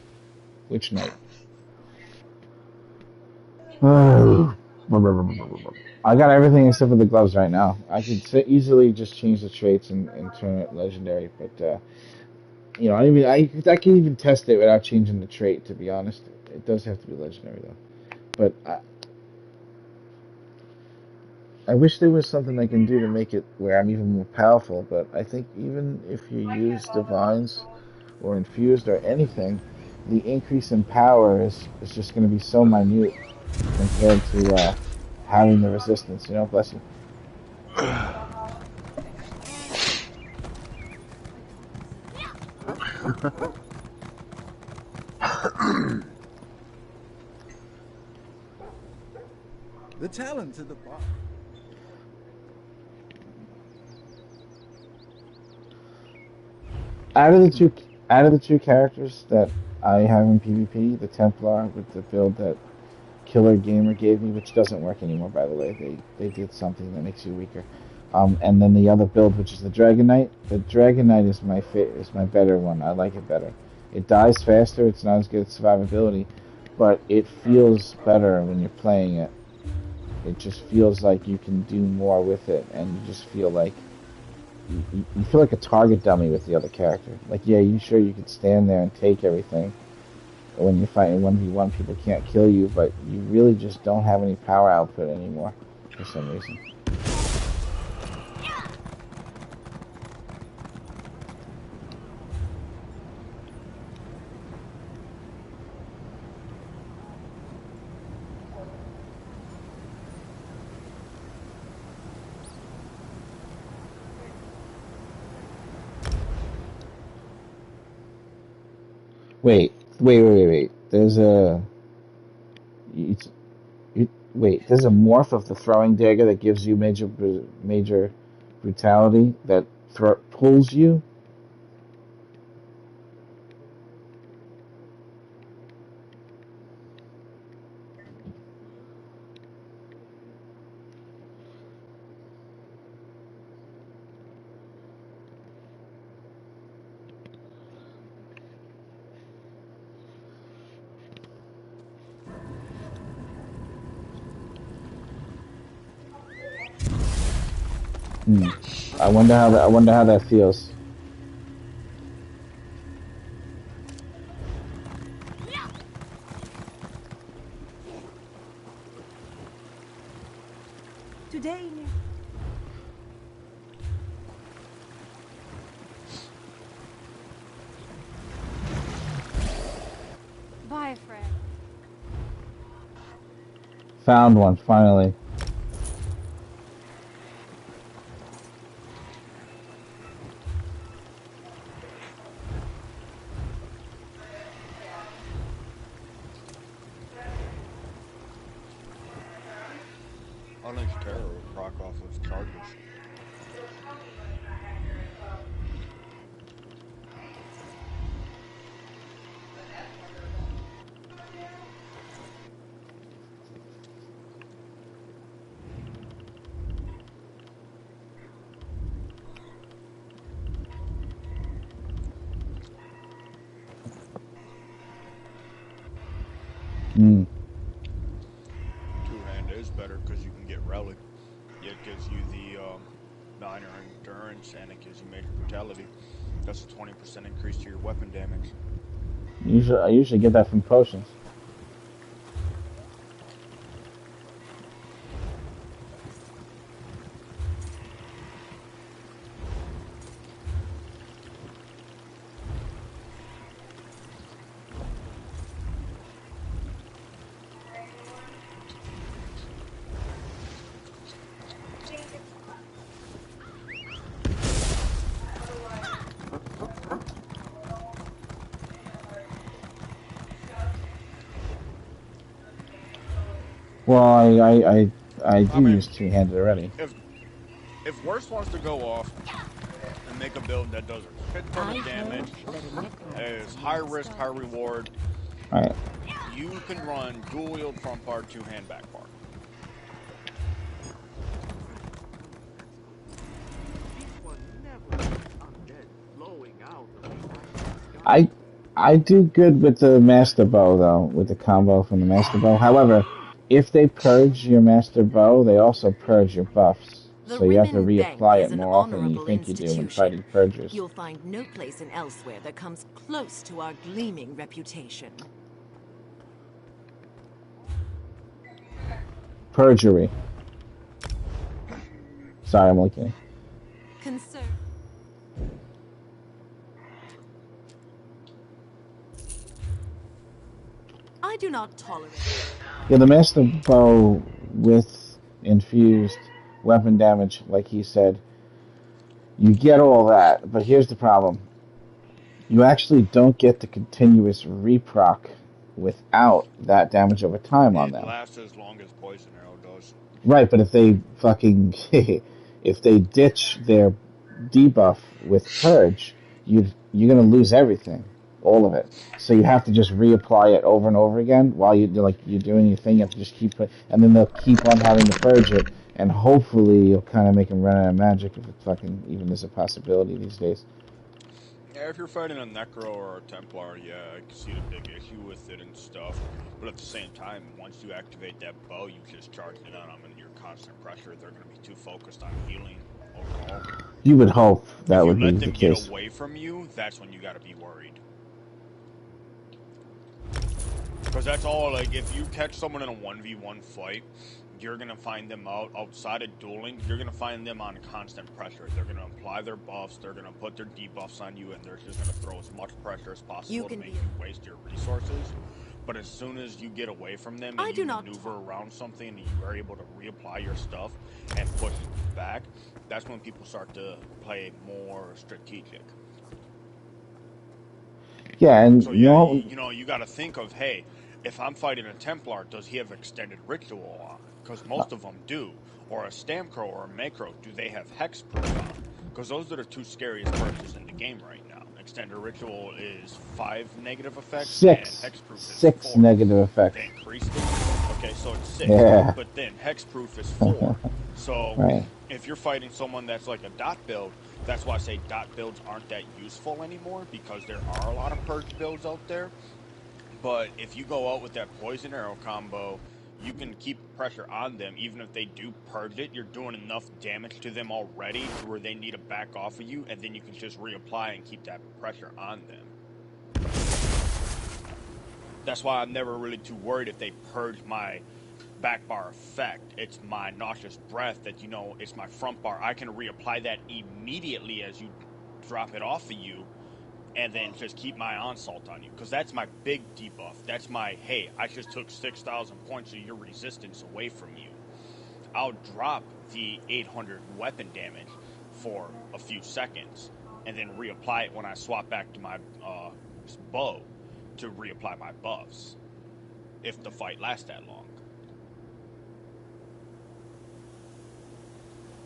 Witch Knight. I got everything except for the gloves right now. I could easily just change the traits and turn it legendary, but I can even test it without changing the trait. To be honest, it does have to be legendary though. But I wish there was something I can do to make it where I'm even more powerful. But I think even if you use divines or infused or anything, the increase in power is just going to be so minute compared to having the resistance. Bless you. The talent of the bar. Out of the two characters that I have in PvP, the Templar with the build that Killer Gamer gave me, which doesn't work anymore, by the way. They did something that makes you weaker. And then the other build, which is the Dragon Knight. The Dragon Knight is my better one. I like it better. It dies faster. It's not as good at survivability, but it feels better when you're playing it. It just feels like you can do more with it, and you just feel like you feel like a target dummy with the other character. Like, yeah, you could stand there and take everything. When you're fighting 1v1, people can't kill you, but you really just don't have any power output anymore for some reason. Wait. There's a there's a morph of the throwing dagger that gives you major brutality that pulls you. I wonder how that feels. Today. Bye, Fred. Found one finally. Unleashed Terror would proc off of charges. Two-hand is better because you can get Relic. It gives you the 9 endurance and it gives you major brutality. That's a 20% increase to your weapon damage. I usually get that from potions. Well, I do use two-handed already. If Worst wants to go off, and make a build that does a shit ton of damage, is high risk, high reward. Alright. You can run dual wield front bar, two-hand back bar. I do good with the Master Bow, though, with the combo from the Master Bow. However, if they purge your Master Bow, they also purge your buffs. So you have to reapply it more often than you think you do when fighting purgers. You'll find no place in elsewhere that comes close to our gleaming reputation. Perjury. Sorry, I'm looking. Concern. I do not tolerate. Yeah, the Master Bow with infused weapon damage, like he said, you get all that, but here's the problem. You actually don't get the continuous reproc without that damage over time on them. It lasts as long as Poison Arrow does. Right, but if they fucking if they ditch their debuff with Purge, you're gonna lose everything, all of it. So you have to just reapply it over and over again while you're doing your thing. You have to just keep it, and then they'll keep on having to purge it, and hopefully you'll kind of make them run out of magic if it fucking even is a possibility these days. Yeah, if you're fighting a Necro or a Templar, yeah, I can see the big issue with it and stuff. But at the same time, once you activate that bow, you just charge it on them, and you're constant pressure. They're going to be too focused on healing overall. You would hope that would be the case. If you let them get away from you, that's when you got to be worried. Because that's all, like, if you catch someone in a 1v1 fight, you're going to find them outside of dueling, you're going to find them on constant pressure. They're going to apply their buffs, they're going to put their debuffs on you, and they're just going to throw as much pressure as possible to make you waste your resources. But as soon as you get away from them and you maneuver around something and you are able to reapply your stuff and push back, that's when people start to play more strategic. Yeah, and so you got to think of, hey, if I'm fighting a Templar, does he have extended ritual on? Because most of them do. Or a Stamcrow or a Macro, do they have Hexproof on? Because those are the two scariest perks in the game right now. Extended ritual is 5 negative effects. 6. And Hexproof is 6 4. negative effects. They increased it. Okay, so it's 6. Yeah. But then Hexproof is 4. So right. If you're fighting someone that's like a dot build, that's why I say dot builds aren't that useful anymore, because there are a lot of purge builds out there. But if you go out with that Poison Arrow combo, you can keep pressure on them. Even if they do purge it, you're doing enough damage to them already to where they need to back off of you, and then you can just reapply and keep that pressure on them. That's why I'm never really too worried if they purge my back bar effect. It's my nauseous breath that, it's my front bar. I can reapply that immediately as you drop it off of you, and then just keep my onslaught on you. Because that's my big debuff. That's my, hey, I just took 6,000 points of your resistance away from you. I'll drop the 800 weapon damage for a few seconds, and then reapply it when I swap back to my bow to reapply my buffs, if the fight lasts that long.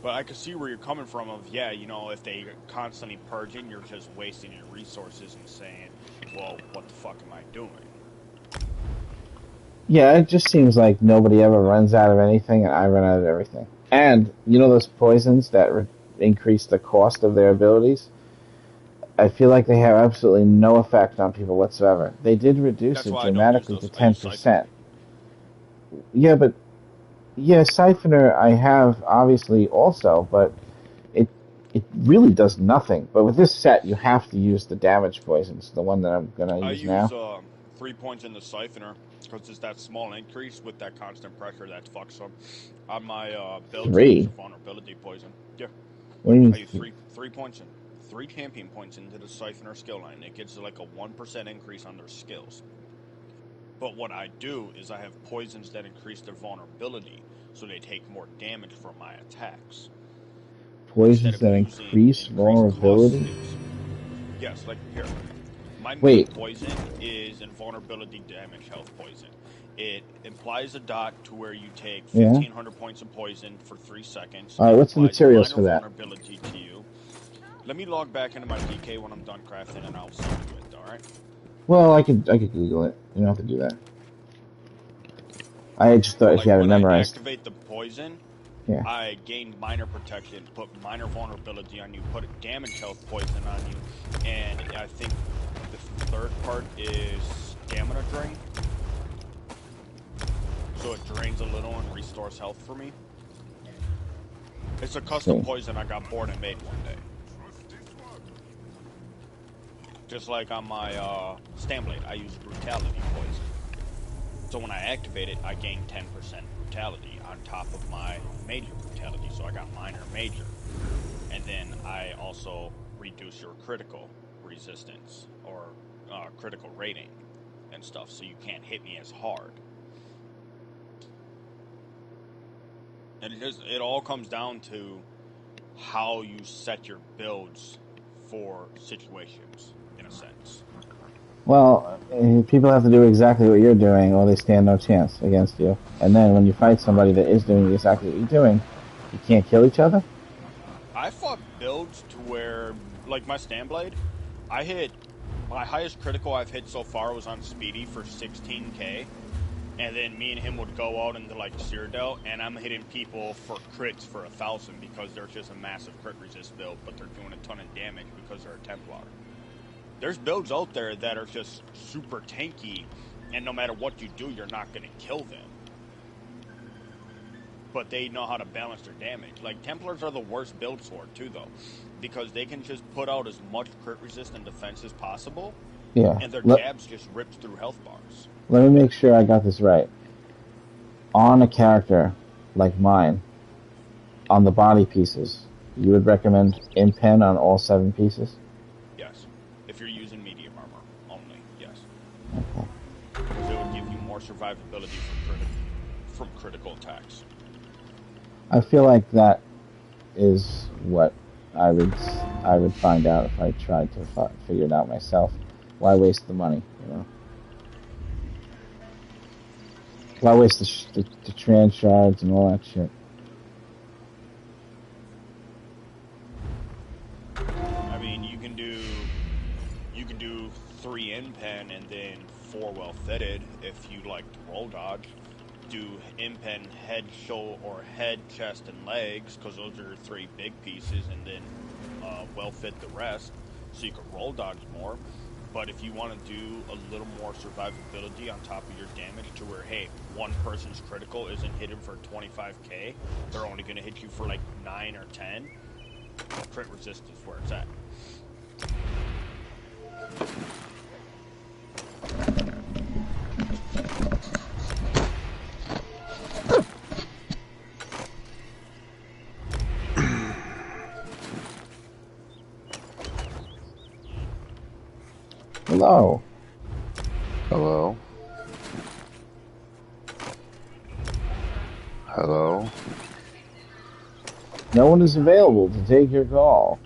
But I can see where you're coming from of, if they constantly purging, you're just wasting your resources and saying, well, what the fuck am I doing? Yeah, it just seems like nobody ever runs out of anything, and I run out of everything. And, those poisons that increase the cost of their abilities? I feel like they have absolutely no effect on people whatsoever. They did reduce it dramatically to 10%. Yeah, but... Yeah, Siphoner I have, obviously, also, but it really does nothing. But with this set, you have to use the damage poisons, the one that I'm going to use now. I use 3 points in the Siphoner, because it's that small increase with that constant pressure that fucks them. On my build, 3? Vulnerability poison. Yeah. What do you mean? I use 3 points in. 3 champion points into the Siphoner skill line. It gets like a 1% increase on their skills. But what I do is I have poisons that increase their vulnerability, so they take more damage from my attacks. Poisons that increase vulnerability? Yes, like here. My main poison is invulnerability damage health poison. It implies a dot to where you take 1,500 points of poison for 3 seconds. Alright, what's the materials for that? Vulnerability to you. Let me log back into my DK when I'm done crafting, and I'll send you it. All right. Well, I could Google it. You don't have to do that. I just thought if you had it When I memorized. activate the poison, Yeah. I gain minor protection, put minor vulnerability on you, put damage health poison on you, and I think the third part is stamina drain. So it drains a little and restores health for me. It's a custom poison I got bored and made one day. Just like on my Stamblade, I use Brutality poison. So when I activate it, I gain 10% Brutality on top of my Major Brutality, so I got Minor, Major. And then I also reduce your critical resistance, or critical rating and stuff, so you can't hit me as hard. And it all comes down to how you set your builds for situations, in a sense. Well, people have to do exactly what you're doing, or they stand no chance against you. And then when you fight somebody that is doing exactly what you're doing, you can't kill each other? I fought builds to where, like my Stamblade, my highest critical I've hit so far was on Speedy for 16k. And then me and him would go out into like Cyrodiil, and I'm hitting people for crits for 1,000 because they're just a massive crit resist build, but they're doing a ton of damage because they're a Templar. There's builds out there that are just super tanky, and no matter what you do, you're not going to kill them. But they know how to balance their damage. Like, Templars are the worst build sword, too, though, because they can just put out as much crit resist and defense as possible, and their jabs just rips through health bars. Let me make sure I got this right. On a character like mine, on the body pieces, you would recommend Impen on all 7 pieces? Yes. If you're using medium armor only, yes. Okay. Because it would give you more survivability from critical attacks. I feel like that is what I would find out if I tried to figure it out myself. Why waste the money, you know? Why waste the trans shards and all that shit? I mean, you can do 3 Impen and then 4 well fitted if you like to roll dodge. Do Impen head, shoulder, or head, chest, and legs, because those are your 3 big pieces, and then well fit the rest, so you can roll dodge more. But if you want to do a little more survivability on top of your damage to where, hey, one person's critical isn't hitting for 25k, they're only going to hit you for like 9 or 10, crit resist is where it's at. Hello. Hello. Hello. No one is available to take your call.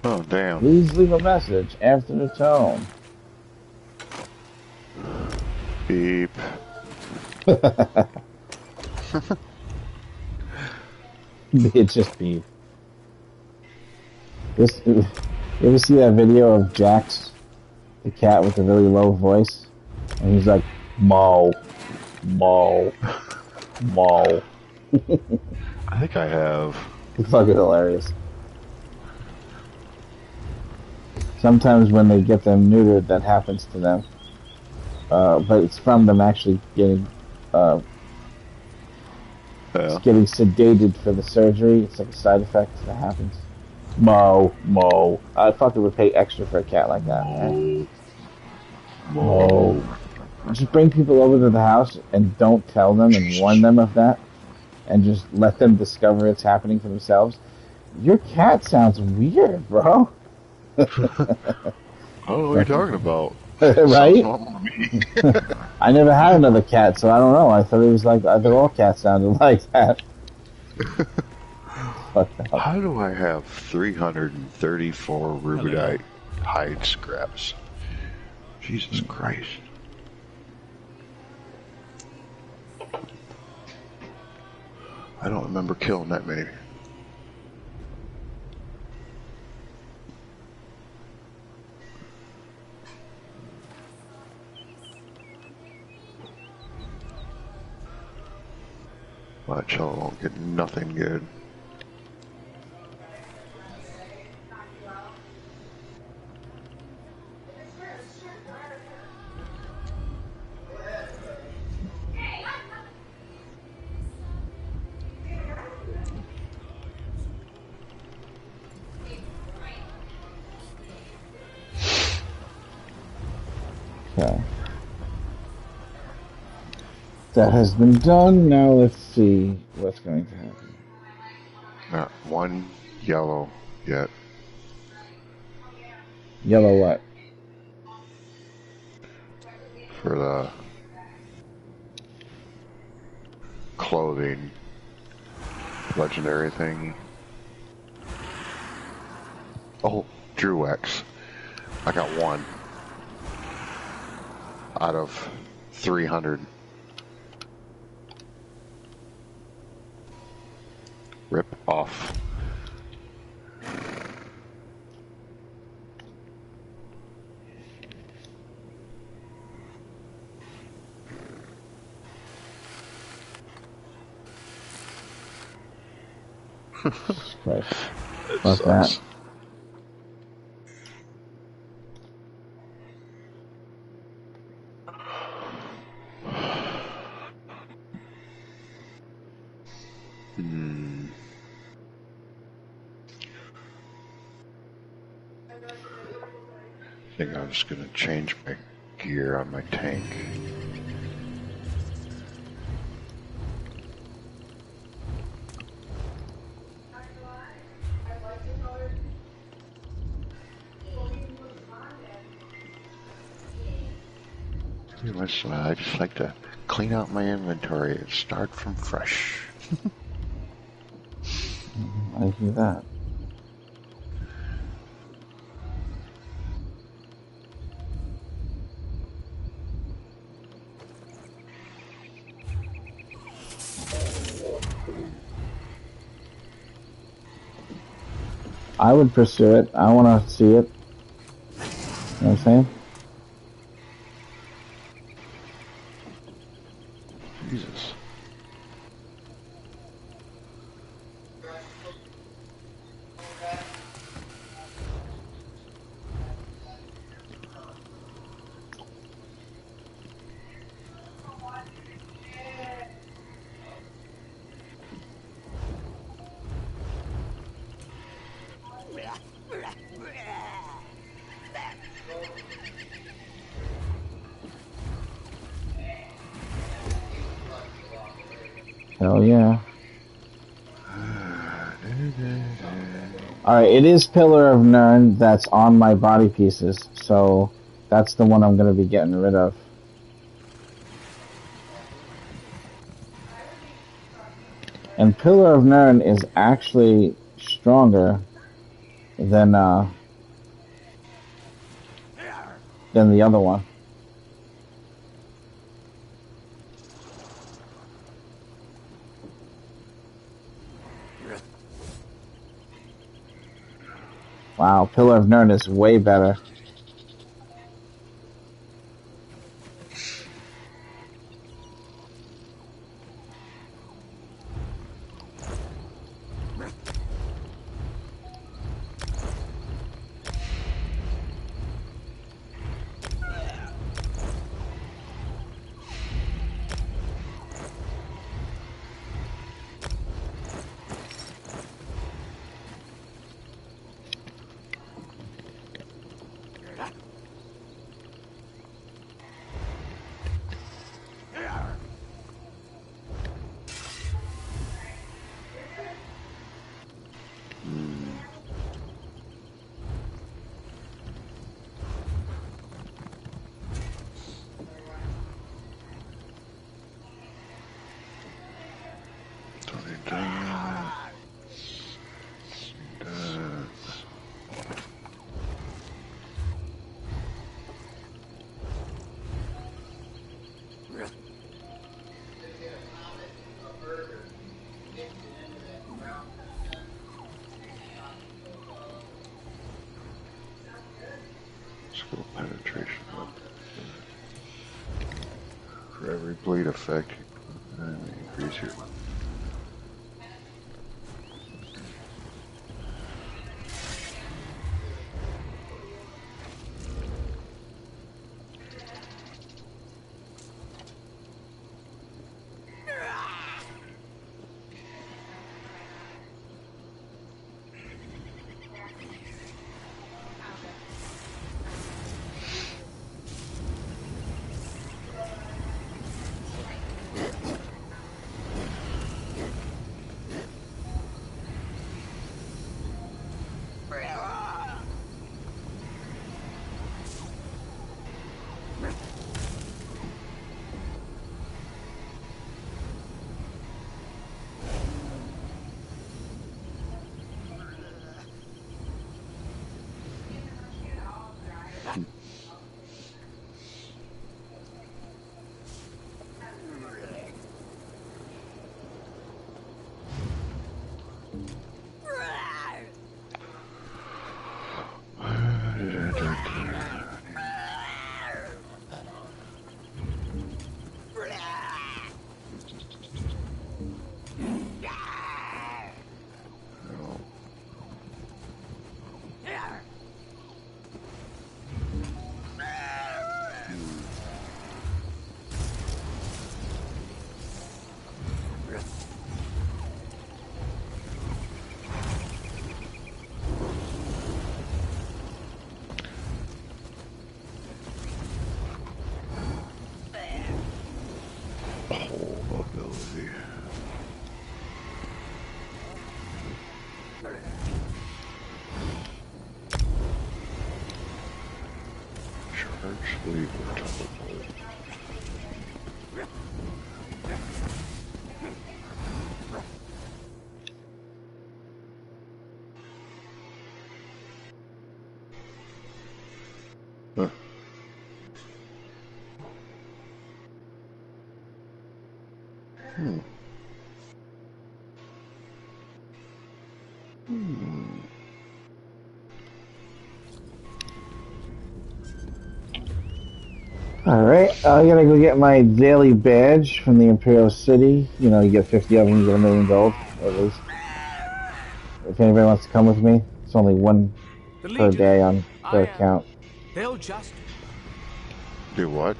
Oh, damn. Please leave a message after the tone. Beep. It's just beep. You ever see that video of Jax, the cat with the really low voice? And he's like, Mo, Mo, Mo. I think I have. It's fucking hilarious. Sometimes when they get them neutered, that happens to them. But it's from them actually getting sedated for the surgery. It's like a side effect that happens. Mo. I fucking would pay extra for a cat like that, man. Mo. Just bring people over to the house and don't tell them and warn them of that. And just let them discover it's happening for themselves. Your cat sounds weird, bro. Oh, what are you talking about? Right? I never had another cat, so I don't know. I thought it was like, I thought all cats sounded like that. How do I have 334 rubidite hide scraps? Jesus Christ. I don't remember killing that many. My cello won't get nothing good. Okay. That has been done. Now let's see what's going to happen. Not one yellow yet. Yellow what? For the clothing legendary thing. Oh, Drew X. I got one out of 300. Rip off. Christ. Fuck that. I think I'm just gonna change my gear on my tank. Pretty much, I just like to clean out my inventory and start from fresh. I do that. I would pursue it. I want to see it. You know what I'm saying? Jesus. Hell yeah. Alright, it is Pillar of Nirn that's on my body pieces, so that's the one I'm going to be getting rid of. And Pillar of Nirn is actually stronger than the other one. Wow, Pillar of Nirn is way better. Skill penetration up. For every bleed effect, increase your Large sleeve. Huh. Hmm. Hmm. Alright, I gotta go get my daily badge from the Imperial City. You know, you get 50 of them, you get 1,000,000 gold, at least. If anybody wants to come with me, it's only one The per Legion. day on per account. They'll just... Do what?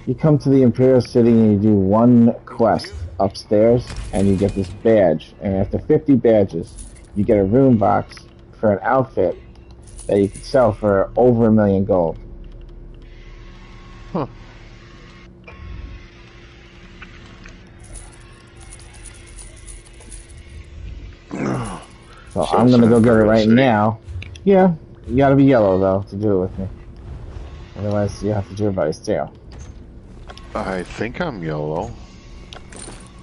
You come to the Imperial City and you do one quest upstairs, and you get this badge. And after 50 badges, you get a room box for an outfit that you can sell for over 1,000,000 gold. Huh. So So I'm it's gonna an go get it Imperial right City. now. Yeah, you gotta be yellow though to do it with me. Otherwise, you have to do it by yourself. I think I'm yellow.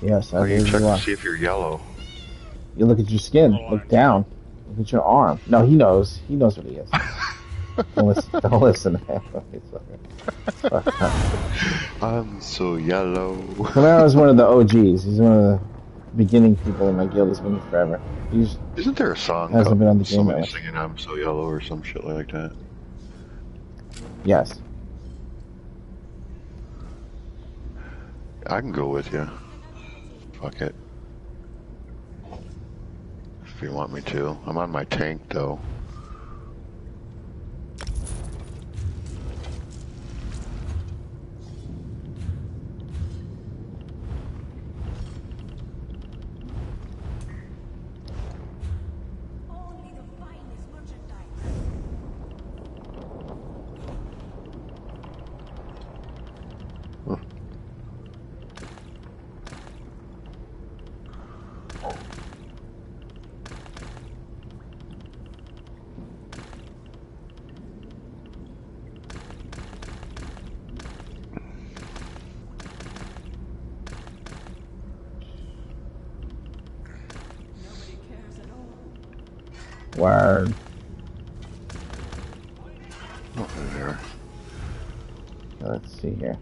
Yes, I How do you believe check you to are. see if you're yellow? You look at your skin. Hold on, Look down. Look at your arm. No, he knows. He knows what he is. Don't listen. Don't listen to him. I'm so yellow. Camaro's one of the OGs. He's one of the beginning people in my guild. He's been here forever. He's Isn't there a song hasn't called been on the game that somebody much. singing "I'm so yellow" or some shit like that? Yes. I can go with you. Fuck it. If you want me to. I'm on my tank though. Only the finest merchandise. Nobody cares at all. Word. Nothing there. Let's see here.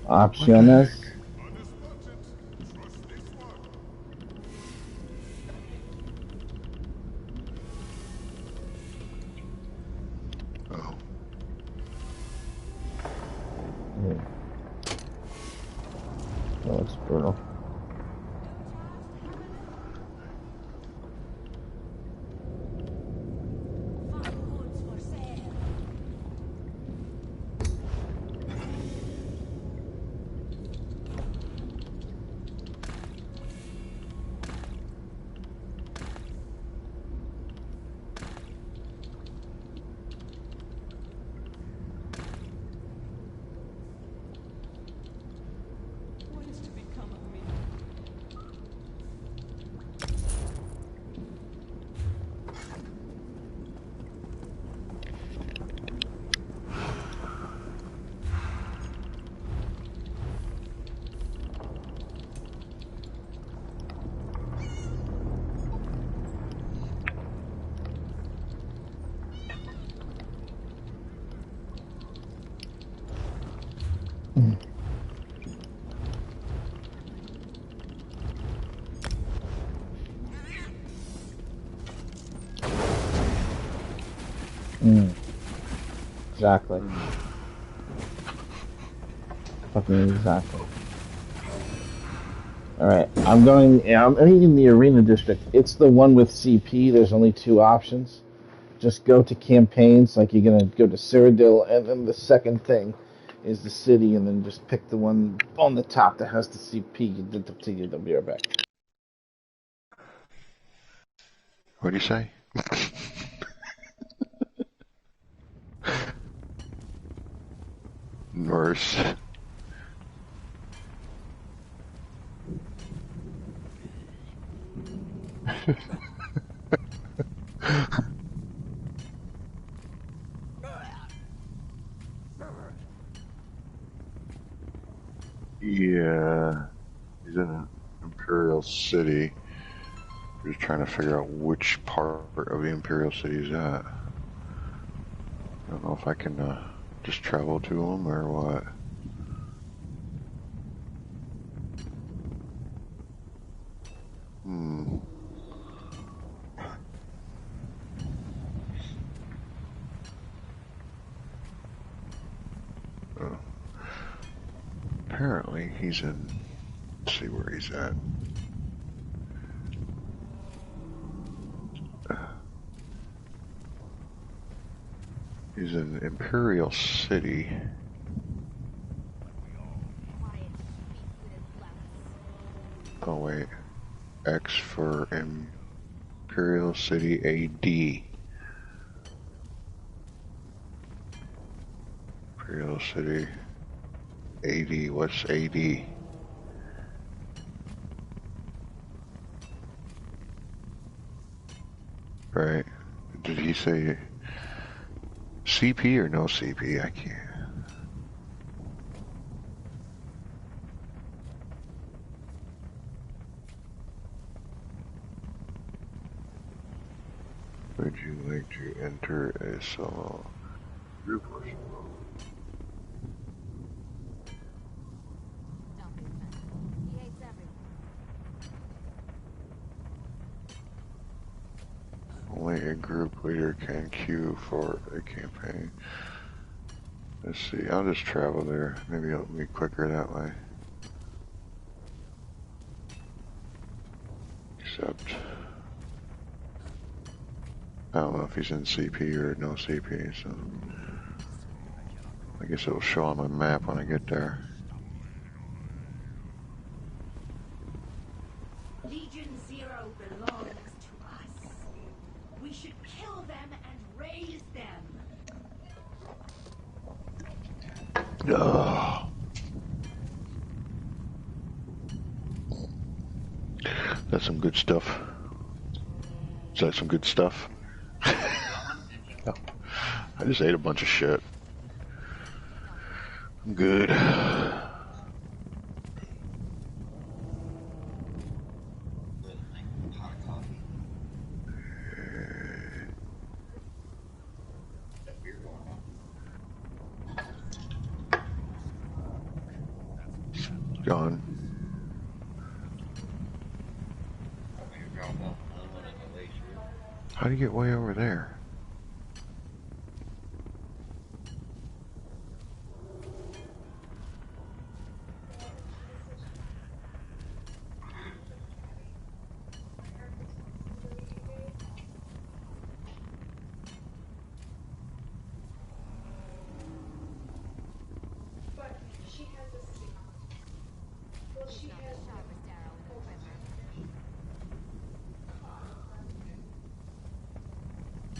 Opciones. Oh. That looks brutal. Fine goods for sale. What is to become of me? Exactly. Fucking exactly. Alright, I'm going, yeah, I'm in the arena district. It's the one with CP. There's only 2 options. Just go to campaigns, like you're gonna go to Cyrodiil, and then the second thing is the city, and then just pick the one on the top that has the CP. You did the be right back. What do you say? Norse. Imperial City. Just trying to figure out which part of the Imperial City is at. I don't know if I can just travel to them or what. Apparently he's in, let's see where he's at. He's in Imperial City. Oh wait, X for Imperial City AD. Imperial City AD, what's AD? Right, did he say CP or no CP? I can't. Would you like to enter a solo group or solo? Only a group leader can queue for a campaign. Let's see, I'll just travel there. Maybe it'll be quicker that way. Except, I don't know if he's in CP or no CP, so I guess it'll show on my map when I get there. Legion Zero belongs to us. We should kill them and raise them. Ugh. That's some good stuff. Is that some good stuff? No. I just ate a bunch of shit. I'm good. Gone. How do you get way over there?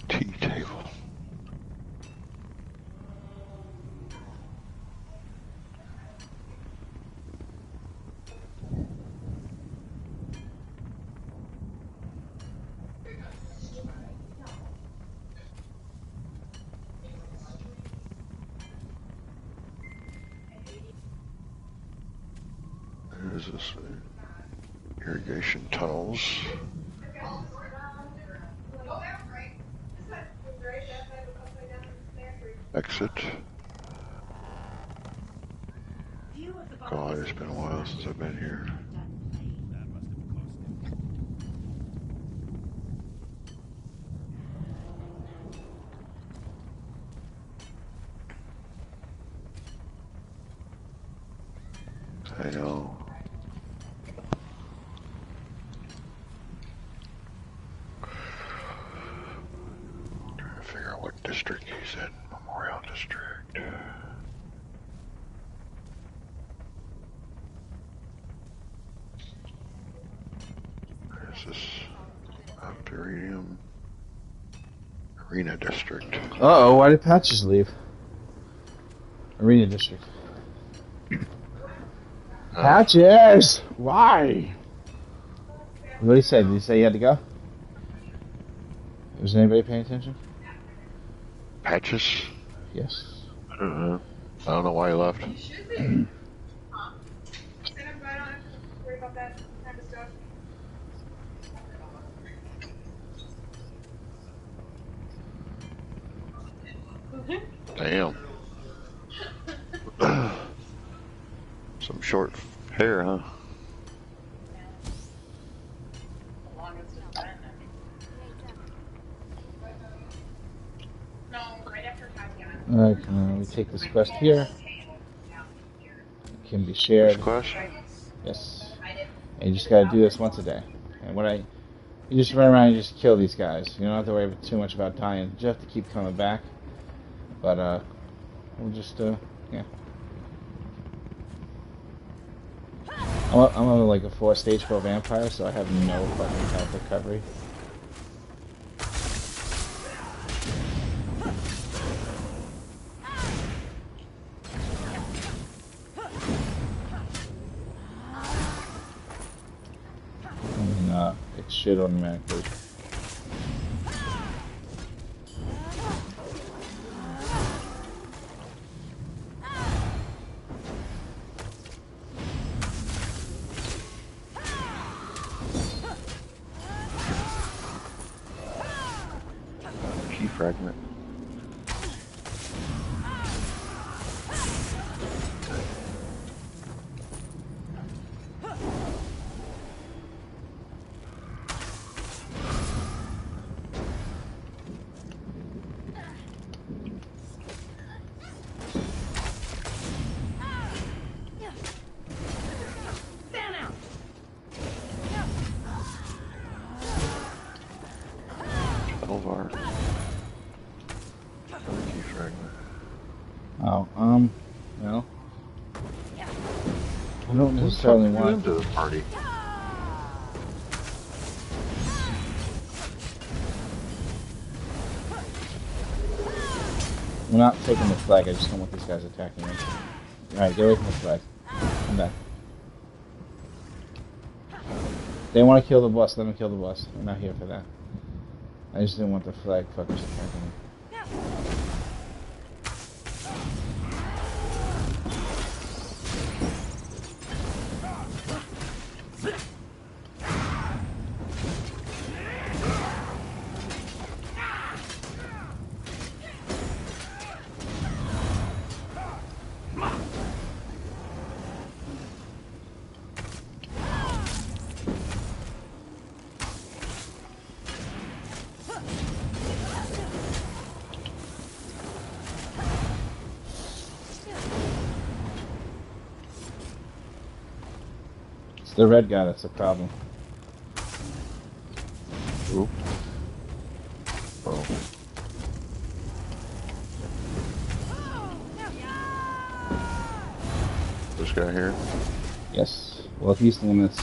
Tea table. There's this irrigation tunnels. Exit. God, it's been a while since I've been here. I know. Trying to figure out what district he's in. Memorial District. There's this Imperium Arena District. Uh-oh, why did Patches leave? Arena District. Patches! Why? What did he say? Did he say he had to go? Was anybody paying attention? Patches? Yes. I don't know. I don't know why he left. Damn. Some short hair, huh? Alright, we take this quest here. It can be shared. Which quest? Yes. And you just gotta do this once a day. And you just run around and just kill these guys. You don't have to worry too much about dying. You just have to keep coming back. But, we'll just, yeah. I'm like a 4-stage 4 vampire, so I have no fucking health recovery. And, it's shit automatically. Key fragment. Elvar. Another key fragment. Oh, well. I don't necessarily Who want into the party. We're not taking the flag, I just don't want these guys attacking me. Alright, get away from the flag. Come back. They want to kill the boss, let them kill the boss. I'm not here for that. I just didn't want the flag fuckers attacking me. It's the red guy that's the problem. Ooh. Oh. This guy here? Yes. Well, he's the one that's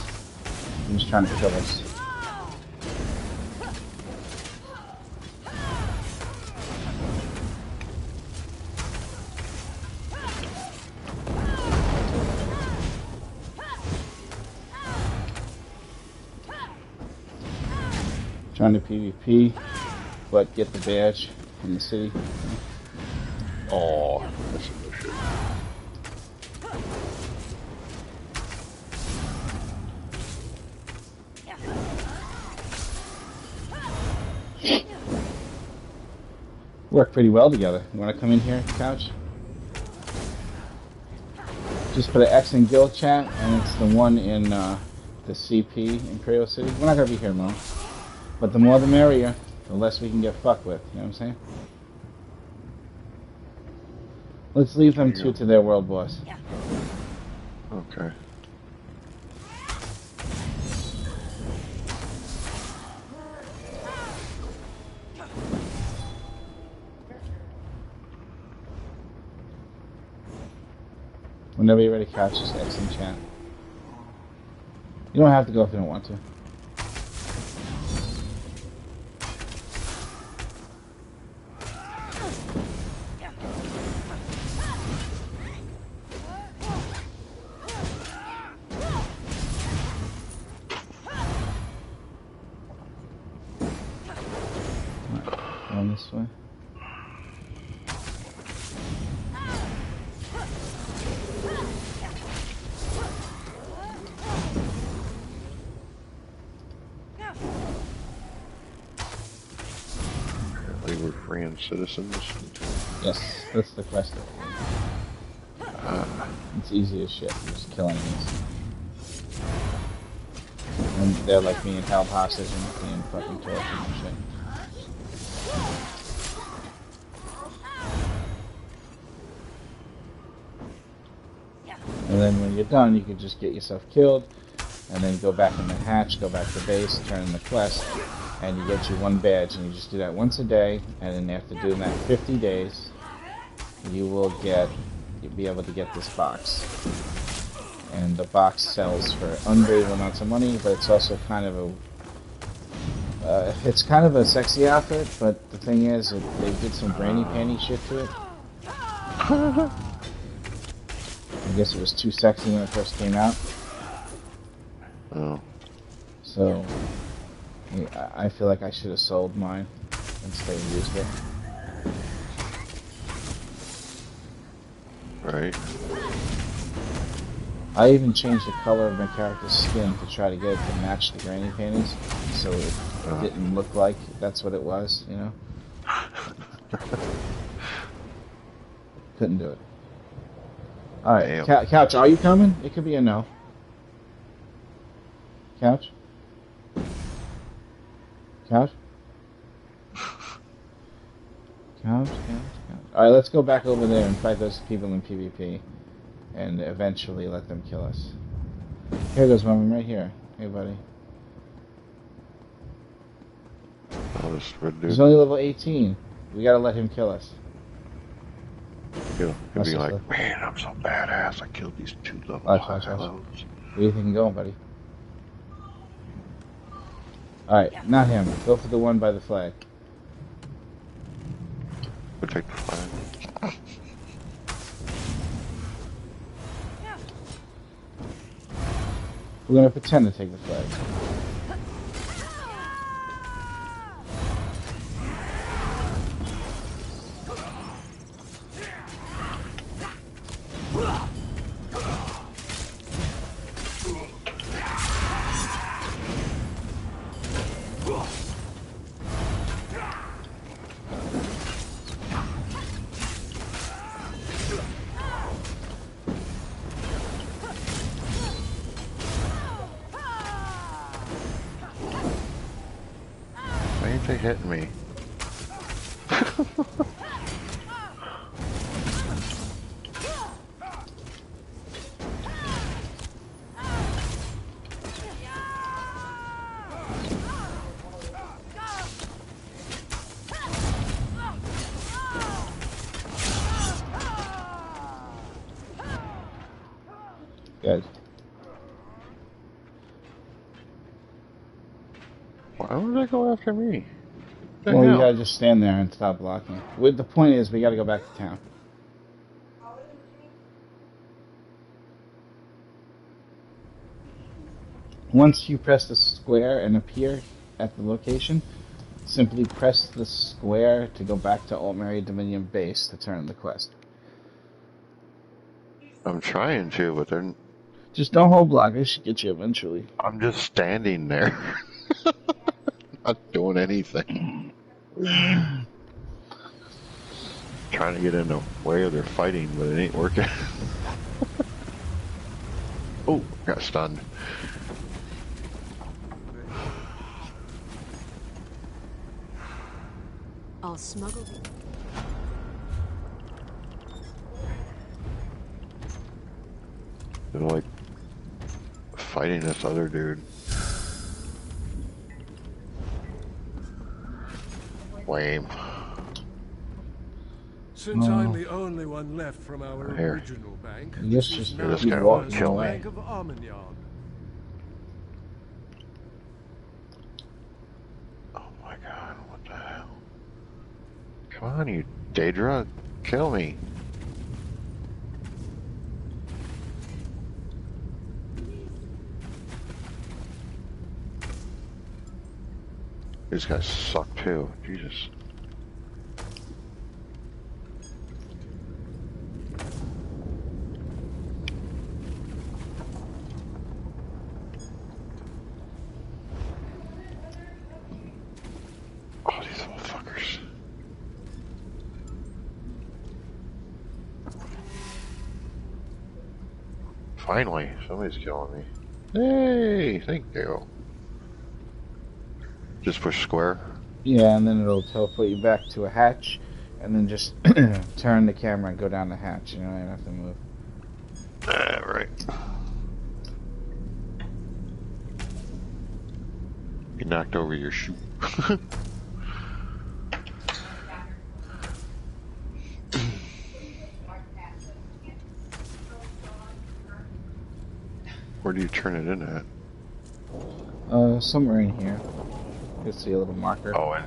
just trying to kill us. Trying to PvP, but get the badge in the city. Oh, that's some good shit. Work pretty well together. You want to come in here, Couch? Just put an X in guild chat, and it's the one in the CP, Imperial City. We're not going to be here long. But the more the merrier, the less we can get fucked with. You know what I'm saying? Let's leave them two to their world boss. Okay. Whenever you're ready, Couch, just X in chat. You don't have to go if you don't want to. Going this way. were freeing citizens. Yes, that's the quest. It's easy as shit. You're just killing these. And they're like being held hostage and being fucking tortured and shit. And then when you're done, you can just get yourself killed, and then go back in the hatch, go back to base, turn in the quest, and you get your one badge, and you just do that once a day, and then after doing that 50 days, you'll be able to get this box. And the box sells for unbelievable amounts of money, but it's also kind of a sexy outfit, but the thing is, they did some granny panty shit to it. I guess it was too sexy when it first came out. Oh. So, I feel like I should have sold mine instead of used it. Right. I even changed the color of my character's skin to try to get it to match the granny panties, so it didn't look like that's what it was, you know? Couldn't do it. Alright, Couch, are you coming? It could be a no. Couch? Couch? Couch. Alright, let's go back over there and fight those people in PvP. And eventually let them kill us. Here goes one right here. Hey, buddy. Oh, this red dude. He's only level 18. We gotta let him kill us. He'll be like, man, I'm so badass. I killed these 2 level Watch. Where do you think you're going, buddy? Alright, not him. Go for the one by the flag. We'll take the flag. We're gonna pretend to take the flag. Why ain't they hitting me? Good. Why would they go after me? Well, you gotta just stand there and stop blocking. The point is, we gotta go back to town. Once you press the square and appear at the location, simply press the square to go back to Altmary Dominion base to turn the quest. I'm trying to, but they're... Just don't hold block. They should get you eventually. I'm just standing there. Not doing anything. Trying to get in the way of their fighting, but it ain't working. Oh, got stunned. I'll smuggle the... They're like fighting this other dude. Lame. Since I'm the only one left from our original bank, Yes, this just is now this the guy won't First kill me. Bank of Armagnac. Oh my god, what the hell? Come on, you Daedra, kill me. These guys suck too, Jesus. Oh, these little fuckers. finally, somebody's killing me. Hey, thank you. Just push square. Yeah, and then it'll teleport you back to a hatch, and then just turn the camera and go down the hatch. You know, you don't have to move. Right. You knocked over your shoe. Where do you turn it in at? Somewhere in here. You'll see a little marker. Oh,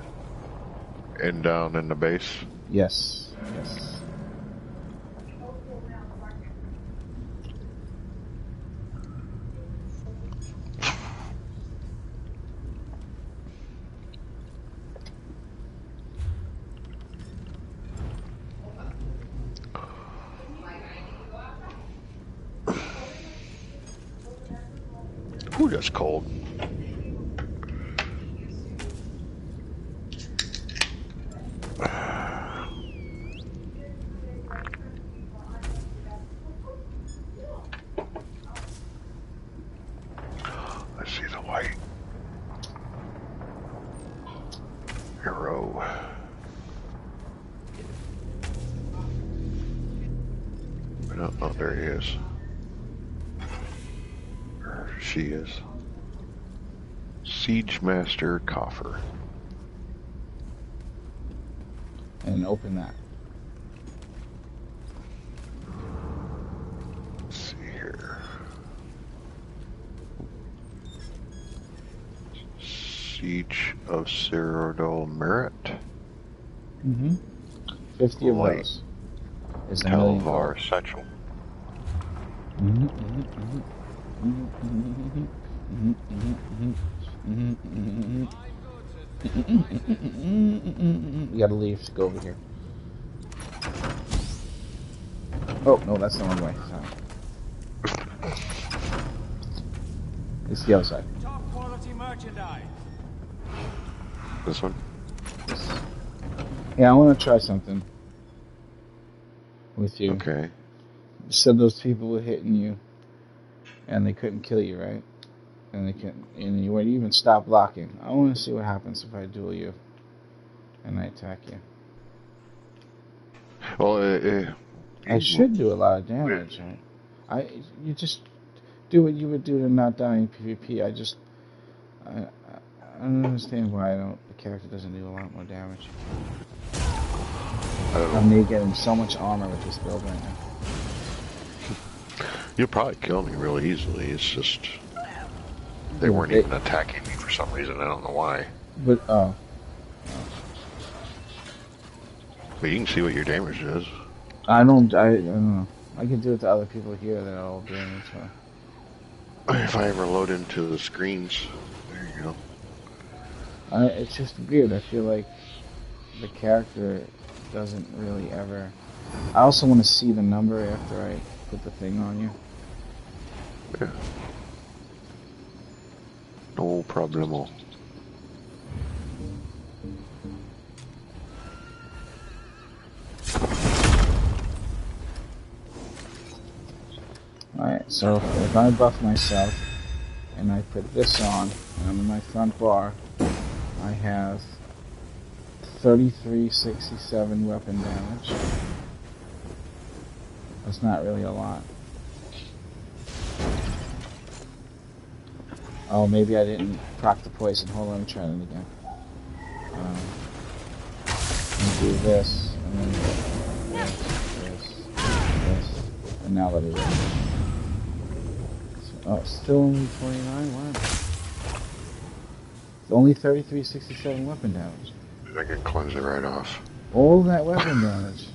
and down in the base? Yes. Yes. Ooh, that's cold. I see the white arrow. Oh, there he is. Or she is. Siege Master Coffer. And open that. Let's see here. Siege of Cyrodiil Merit. 50 of Light. those. Is a million Helvar gold. Satchel. You gotta leave to go over here. Oh, no, that's the wrong way. Sorry. It's the other side. Top quality merchandise. This one? Yeah, I want to try something with you. Okay. You said those people were hitting you, and they couldn't kill you, right? And they couldn't, and you wouldn't even stop blocking. I want to see what happens if I duel you, and I attack you. Well, I should do a lot of damage, right? You just do what you would do to not die in PvP. I don't understand why the character doesn't do a lot more damage. I'm getting so much armor with this build right now. You'll probably kill me really easily. It's just they weren't even attacking me for some reason. I don't know why. But But you can see what your damage is. I don't know. I can do it to other people here that are all doing it. So. If I ever load into the screens, there you go. It's just weird. I feel like the character doesn't really ever. I also want to see the number after I put the thing on you. Yeah. No problemo. Alright, so if I buff myself and I put this on, and I'm in my front bar, I have 3367 weapon damage. That's not really a lot. Oh, maybe I didn't proc the poison. Hold on, let me try it again. Do this, and then this, and now let it run. Oh, still only 29? Wow. It's only 3367 weapon damage. I can cleanse it right off. All that weapon damage.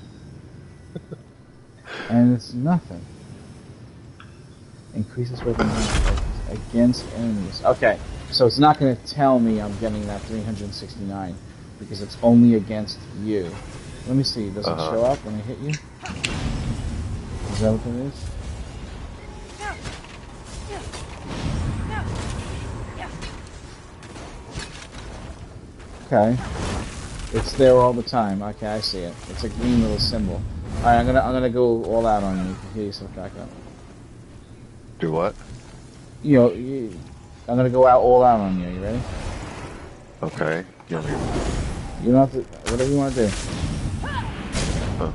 And it's nothing. Increases weapon damage against enemies. Okay, so it's not going to tell me I'm getting that 369 because it's only against you. Let me see. Does it show up when I hit you? Is that what it is? Okay. It's there all the time. Okay, I see it. It's a green little symbol. Alright, I'm gonna go all out on you. You can heal yourself back up. Do what? You know, I'm gonna go out all out on you. You ready? Okay. You don't have to. Whatever you want to do. Huh.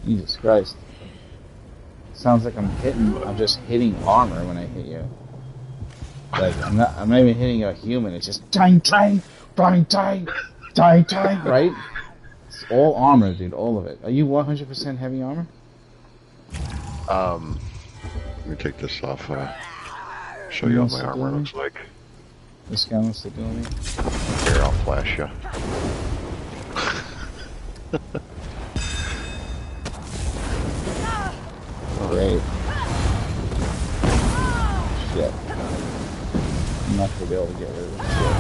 Jesus Christ. Sounds like I'm just hitting armor when I hit you. Like, I'm not even hitting a human, it's just tang, tang, tang, tang, tang, tang, right? It's all armor, dude, all of it. Are you 100% heavy armor? Let me take this off, show you what my armor looks like. This guy wants to do me? Here, I'll flash you. Great. Shit. I'm not gonna be able to get rid of this shit.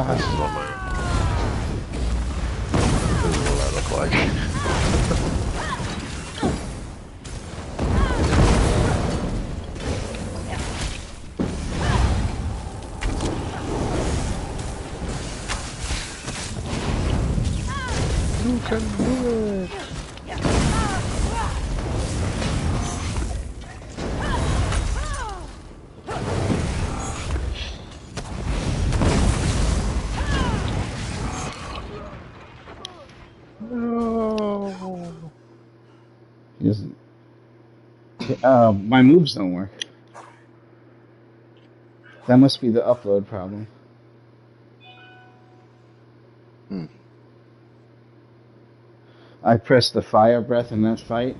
This is what I look like. You can do it! He doesn't. My moves don't work. That must be the upload problem. I pressed the fire breath in that fight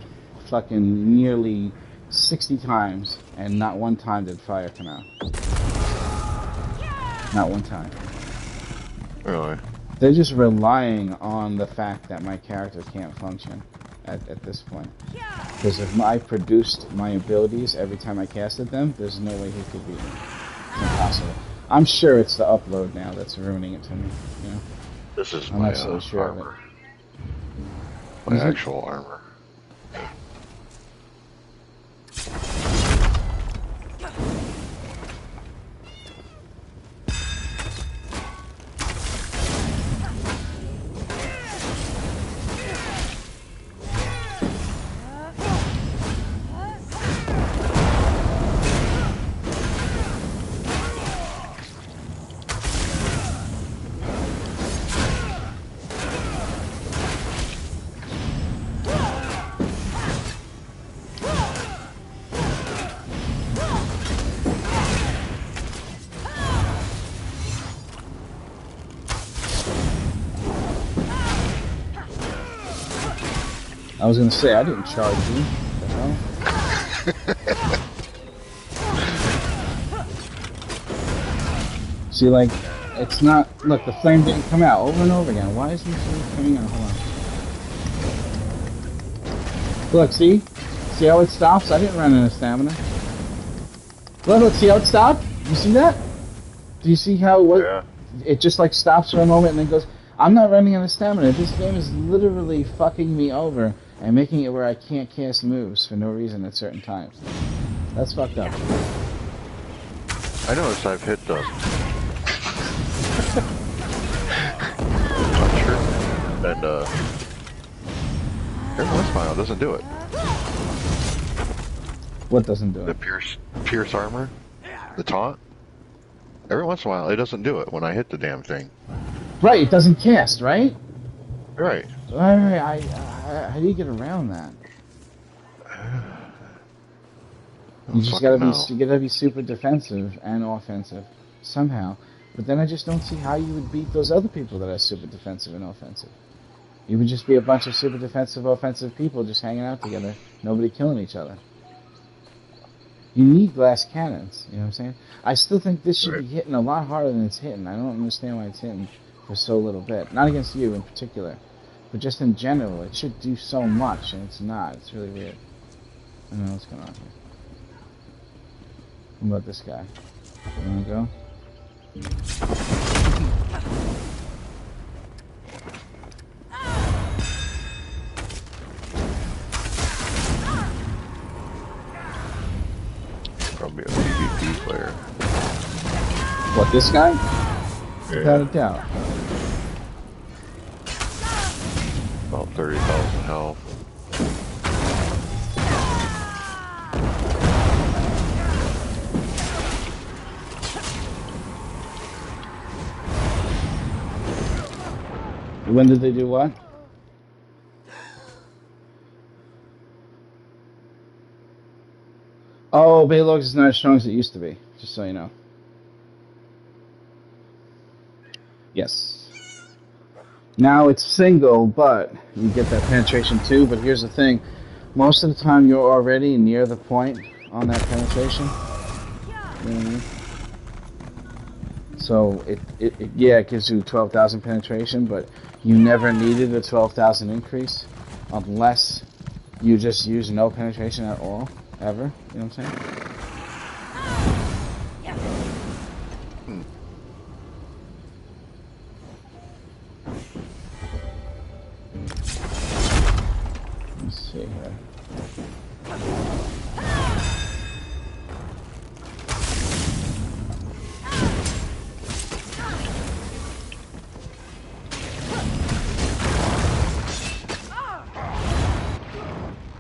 fucking nearly 60 times, and not one time did fire come out. Not one time. Really? They're just relying on the fact that my character can't function at this point. Because if I produced my abilities every time I casted them, there's no way he could beat me. It's impossible. I'm sure it's the upload now that's ruining it to me. You know? This is I'm my absolutely sure armor. of it. My actual armor. I was gonna say, I didn't charge you. What the hell? See, like, it's not... Look, the flame didn't come out over and over again. Why isn't it coming out? Hold on. Look, see? See how it stops? I didn't run out of stamina. Look, see how it stopped? You see that? Do you see how it was? Yeah. It just, like, stops for a moment and then goes... I'm not running out of stamina. This game is literally fucking me over and making it where I can't cast moves for no reason at certain times. That's fucked up. I noticed I've hit the puncher, and every once in a while it doesn't do it. What doesn't do it? The pierce armor, the taunt. Every once in a while it doesn't do it when I hit the damn thing. Right, it doesn't cast, right? Right. Alright, how do you get around that? You just gotta be super defensive and offensive somehow. But then I just don't see how you would beat those other people that are super defensive and offensive. You would just be a bunch of super defensive, offensive people just hanging out together, nobody killing each other. You need glass cannons, you know what I'm saying? I still think this should Right. be hitting a lot harder than it's hitting. I don't understand why it's hitting for so little bit. Not against you in particular, but just in general. It should do so much, and it's not. It's really weird. I don't know what's going on here. What about this guy? You wanna go? Probably a PvP player. What, this guy? Yeah. Without a doubt. About 30,000 health. When did they do what? Oh, Baylog is not as strong as it used to be, just so you know. Yes. Now it's single, but you get that penetration too, but here's the thing. Most of the time you're already near the point on that penetration. You know what I mean? So yeah, it gives you 12,000 penetration, but you never needed a 12,000 increase unless you just use no penetration at all, ever. You know what I'm saying? Let's see here.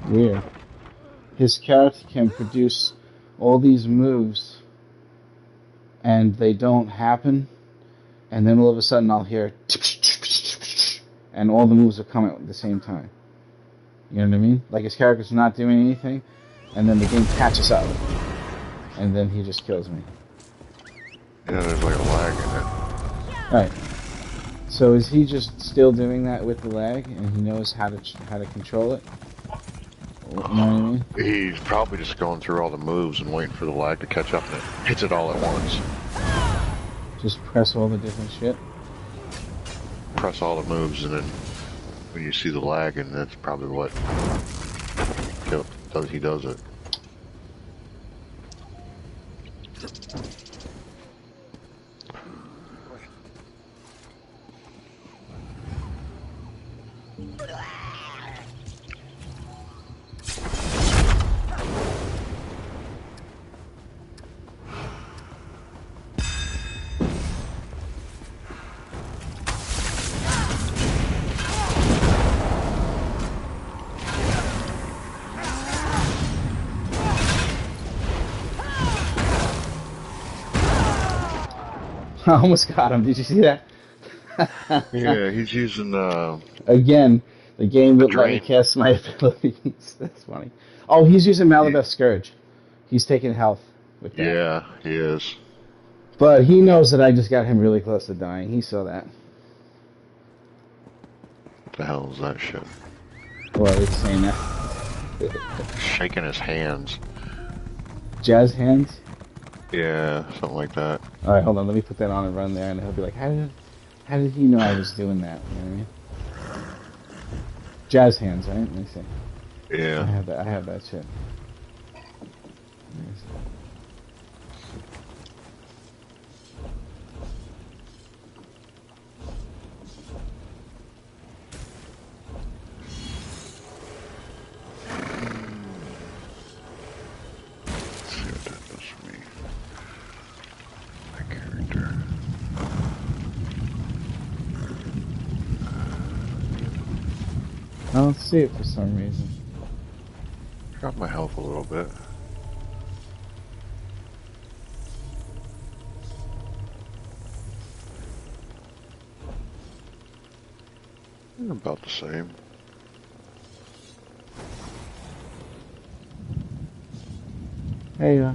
Weird. His character can produce all these moves and they don't happen, and then all of a sudden I'll hear and all the moves are coming at the same time. You know what I mean? Like his character's not doing anything, and then the game catches up, and then he just kills me. Yeah, there's like a lag in it. Right. So is he just still doing that with the lag, and he knows how to control it? You know what I mean? He's probably just going through all the moves and waiting for the lag to catch up, and it hits it all at once. Just press all the different shit. Press all the moves, and then when you see the lag, and that's probably what he does it. I almost got him. Did you see that? Yeah, he's using Again, the game wouldn't let me drain. cast my abilities. That's funny. Oh, he's using Malabeth Scourge. He's taking health with that. Yeah, he is. But he knows that I just got him really close to dying. He saw that. What the hell is that shit? Well, it's saying that. Shaking his hands. Jazz hands? Yeah, something like that. Alright, hold on. Let me put that on and run there, and he'll be like, how did he know I was doing that? You know what I mean? Jazz hands, right? Let me see. Yeah. I have that shit. Let's see what that does for me. My character. I don't see it for some reason. Drop my health a little bit. About the same. There you go.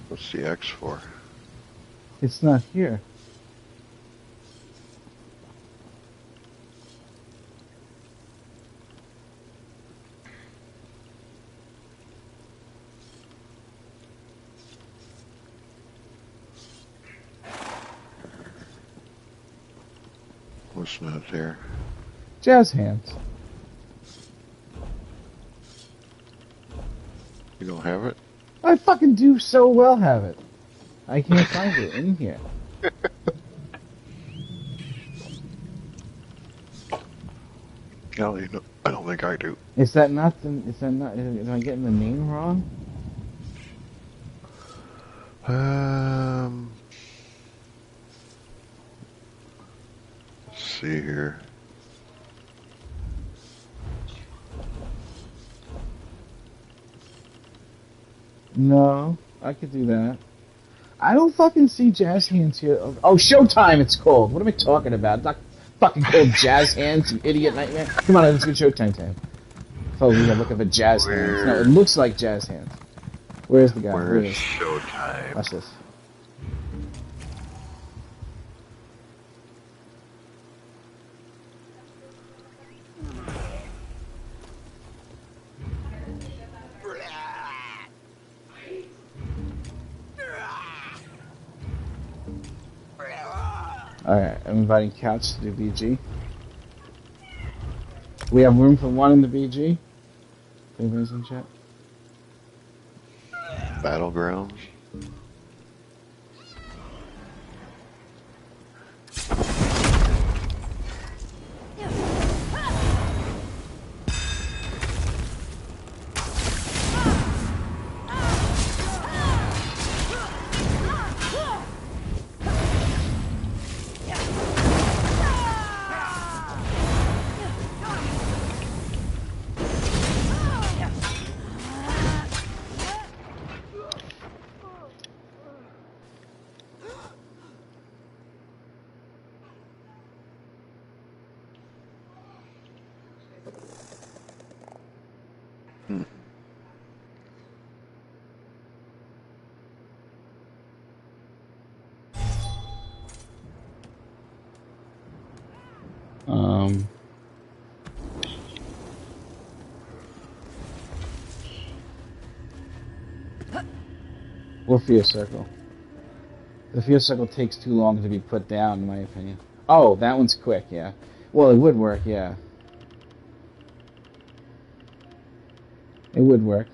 What's the X for? It's not here. it's not there. Jazz hands. You don't have it? I fucking do so well have it. I can't find it in here. No, you know, I don't think I do. Is that not the? Is that not? Am I getting the name wrong? Let's see here. No, I could do that. I don't fucking see Jazz Hands here. Oh, Showtime it's called. What am I talking about? It's not fucking called Jazz Hands, you idiot nightmare. Come on, let's get Showtime time. Oh, we gotta look up at Jazz Hands. No, it looks like Jazz Hands. Where's the guy? Where's Showtime? Watch this. Alright, I'm inviting Couch to do BG. We have room for one in the BG. Anybody's in chat? Battlegrounds? Or Fear Circle. The Fear Circle takes too long to be put down, in my opinion. Oh, that one's quick, yeah. Well, it would work, yeah. It would work.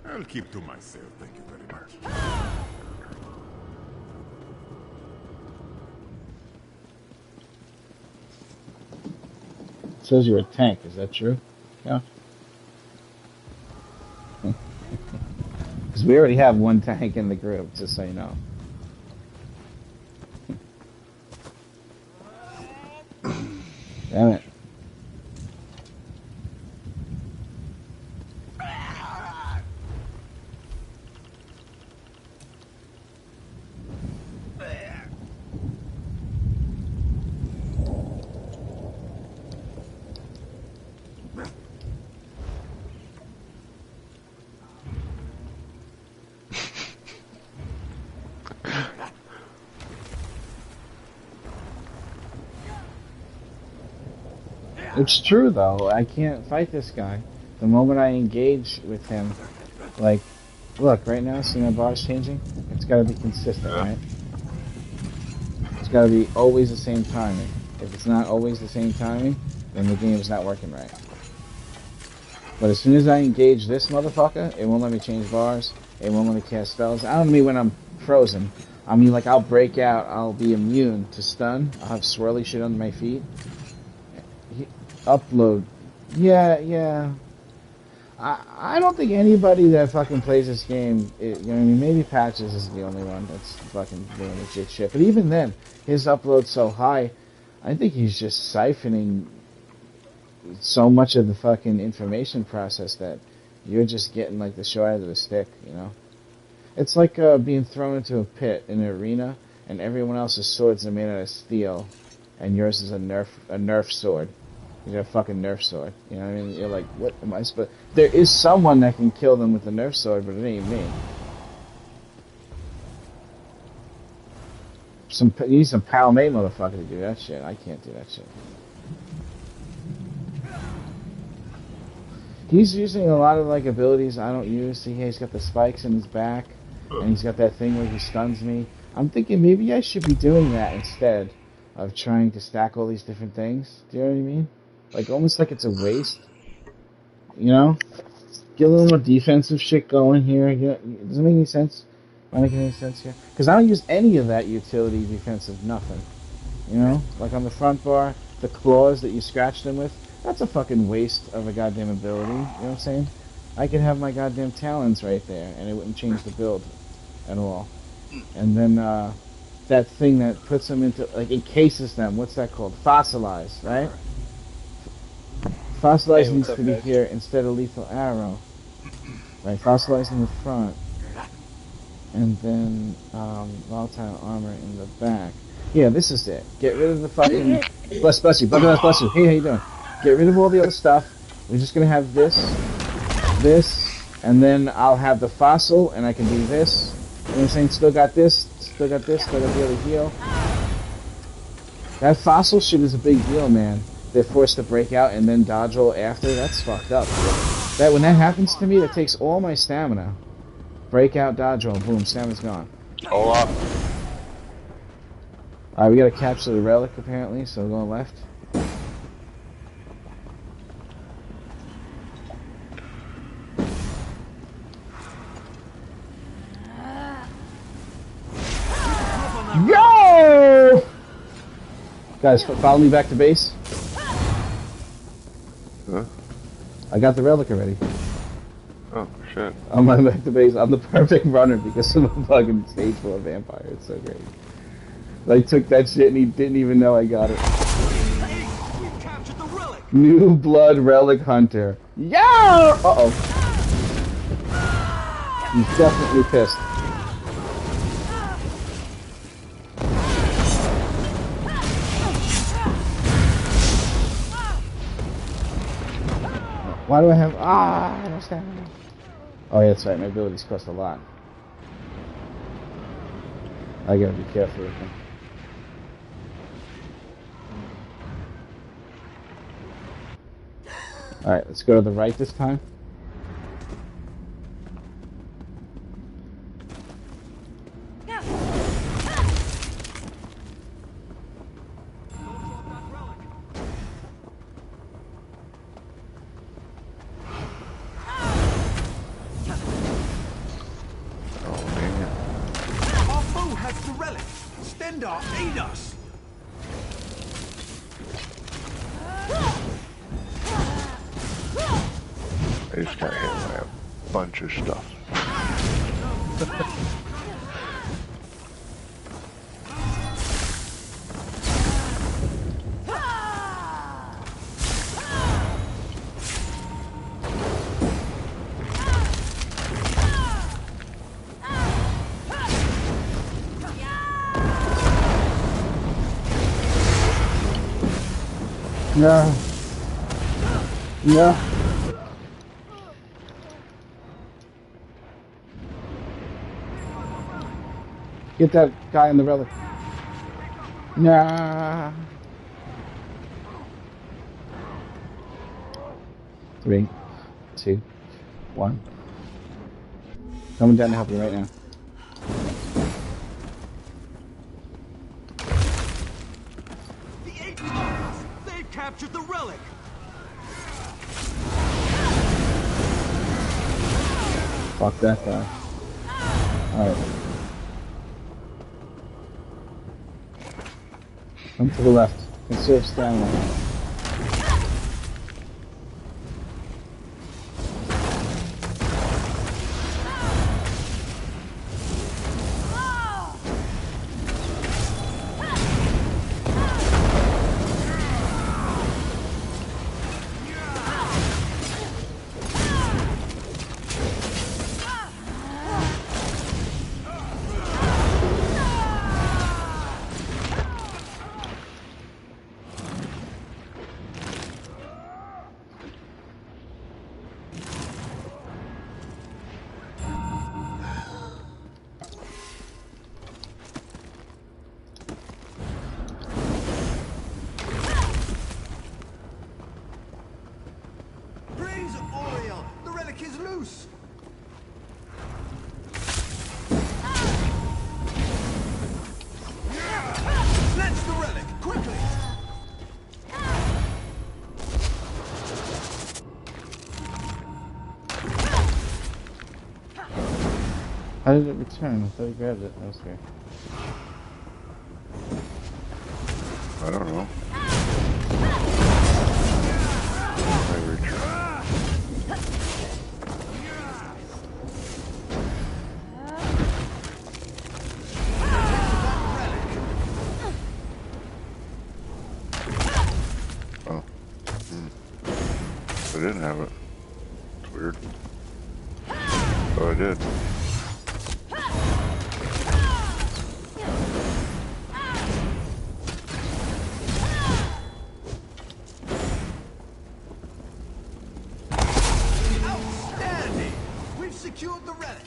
I'll keep to myself, thank you very much. It says you're a tank, is that true? Yeah. Because we already have one tank in the group, just so you know. Damn it. It's true though, I can't fight this guy. The moment I engage with him, like, look, right now, see my bar's changing? It's gotta be consistent, right? It's gotta be always the same timing. If it's not always the same timing, then the game's not working right. But as soon as I engage this motherfucker, it won't let me change bars, it won't let me cast spells. I don't mean when I'm frozen. I mean like I'll break out, I'll be immune to stun, I'll have swirly shit under my feet. Upload. Yeah. I don't think anybody that fucking plays this game, you know what I mean, maybe Patches is the only one that's fucking doing legit shit. But even then, his upload's so high, I think he's just siphoning so much of the fucking information process that you're just getting like the short end of the stick, you know? It's like being thrown into a pit in an arena and everyone else's swords are made out of steel and yours is a Nerf sword. You got a fucking Nerf sword. You know what I mean? You're like, what am I supposed... There is someone that can kill them with a Nerf sword, but it ain't me. You need some Palmate motherfucker to do that shit. I can't do that shit. He's using a lot of like abilities I don't use. See, he's got the spikes in his back, and he's got that thing where he stuns me. I'm thinking maybe I should be doing that instead of trying to stack all these different things. Do you know what I mean? Like almost like it's a waste. You know? Get a little more defensive shit going here. Does it make any sense? Am I making any sense here? Because I don't use any of that utility defensive nothing. You know? Like on the front bar, the claws that you scratch them with, that's a fucking waste of a goddamn ability. You know what I'm saying? I could have my goddamn talons right there, and it wouldn't change the build at all. And then that thing that puts them into, like, encases them. What's that called? Fossilize, right? Fossilize needs to be here instead of lethal arrow. Right, fossilize in the front. And then volatile armor in the back. Yeah, this is it. Get rid of the fucking... Bless you. Bless you. Hey, how you doing? Get rid of all the other stuff. We're just going to have this, and then I'll have the fossil, and I can do this. You know what I'm saying? Still got this, still got the other heal. That fossil shit is a big deal, man. They're forced to break out and then dodge roll after. That's fucked up. When that happens to me, that takes all my stamina. Break out, dodge roll, boom, stamina's gone. Alright, we gotta capture the relic apparently, so we're going left. Yo! Guys, follow me back to base. huh? I got the relic already. Oh, shit. I'm on back to base. I'm the perfect runner because I'm a fucking stage 4 vampire. It's so great. I took that shit and he didn't even know I got it. Hey, we've captured the relic. New blood relic hunter. Yeah! Uh-oh. He's definitely pissed. Why do I have... I don't stamina. Oh, yeah, that's right. My abilities cost a lot. I gotta be careful with them. Alright, let's go to the right this time. Aid us! I just got hit by a bunch of stuff. No. No. Get that guy in the relic. Nah. 3, 2, 1. Coming down to help you right now. They've captured the relic. Fuck that guy. Alright. Come to the left. Conserve stamina. How did it return? I thought he grabbed it. That was weird. I don't know. I return. Oh. I didn't have it. It's weird. Oh, I did. Outstanding! We've secured the relic.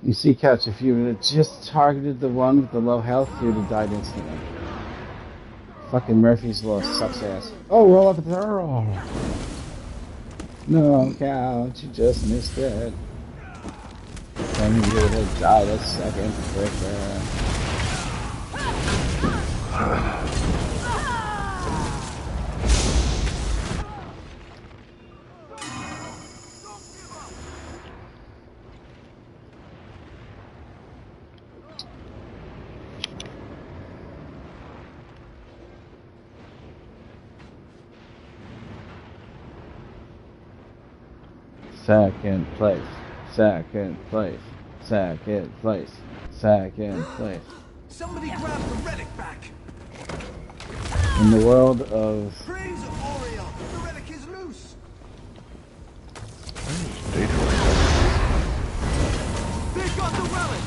You see, Couch, if you would have just targeted the one with the low health, you would have died instantly. Fucking Murphy's Law sucks ass. Oh, roll up the barrel! No, Couch, you just missed it. Then you would have died a second quicker. Second place, second place, second place, second place. Somebody grab the relic back. In the world of... Praise Oriel! The relic is loose! They've got the relic!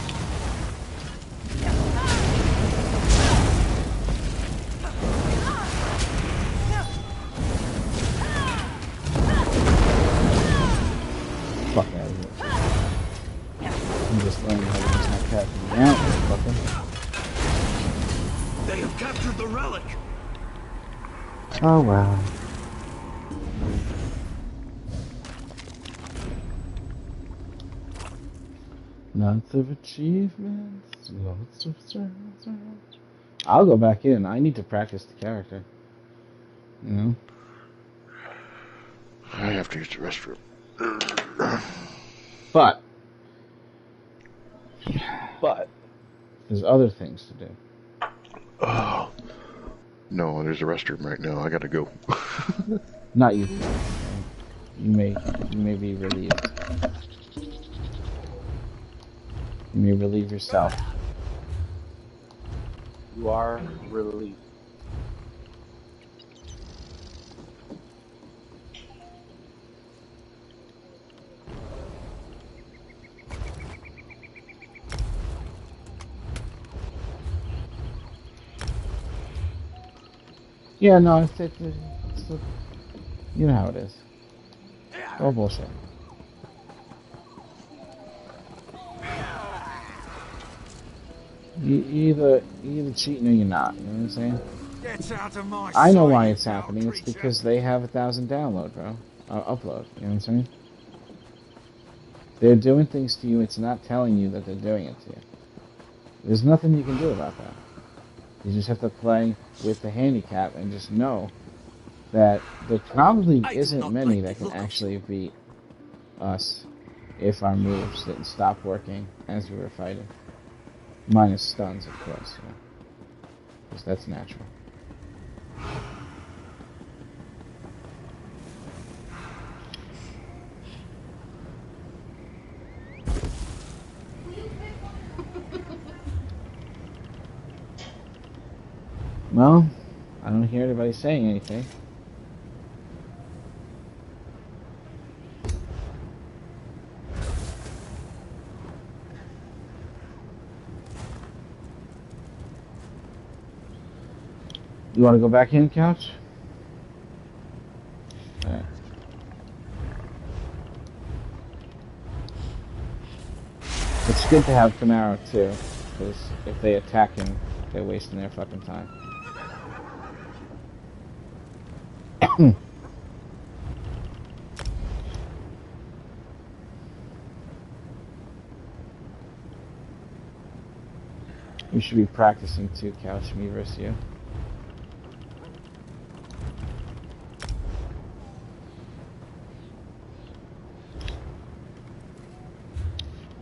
Fuck out of here. I'm just learning how to use my cat from the out, fucker. They have captured the relic! Oh wow. Lots of achievements, lots of service. I'll go back in. I need to practice the character. You know? I have to use the restroom. But there's other things to do. Oh. No, there's a restroom right now. I gotta go. Not you. You may be relieved. You may relieve yourself. You are relieved. Yeah, no, it's you know how it is. Oh bullshit. You either cheating or you're not. You know what I'm saying? Get out of my I know sight, why it's you happening. foul It's creature. because they have 1,000 download, bro. Upload. You know what I'm saying? They're doing things to you. It's not telling you that they're doing it to you. There's nothing you can do about that. You just have to play with the handicap and just know that there probably isn't many that can actually beat us if our moves didn't stop working as we were fighting. Minus stuns, of course. Because that's natural. Well, I don't hear anybody saying anything. You want to go back in, Couch? Alright. It's good to have Camaro too, because if they attack him, they're wasting their fucking time. We should be practicing too, Couch, me versus you.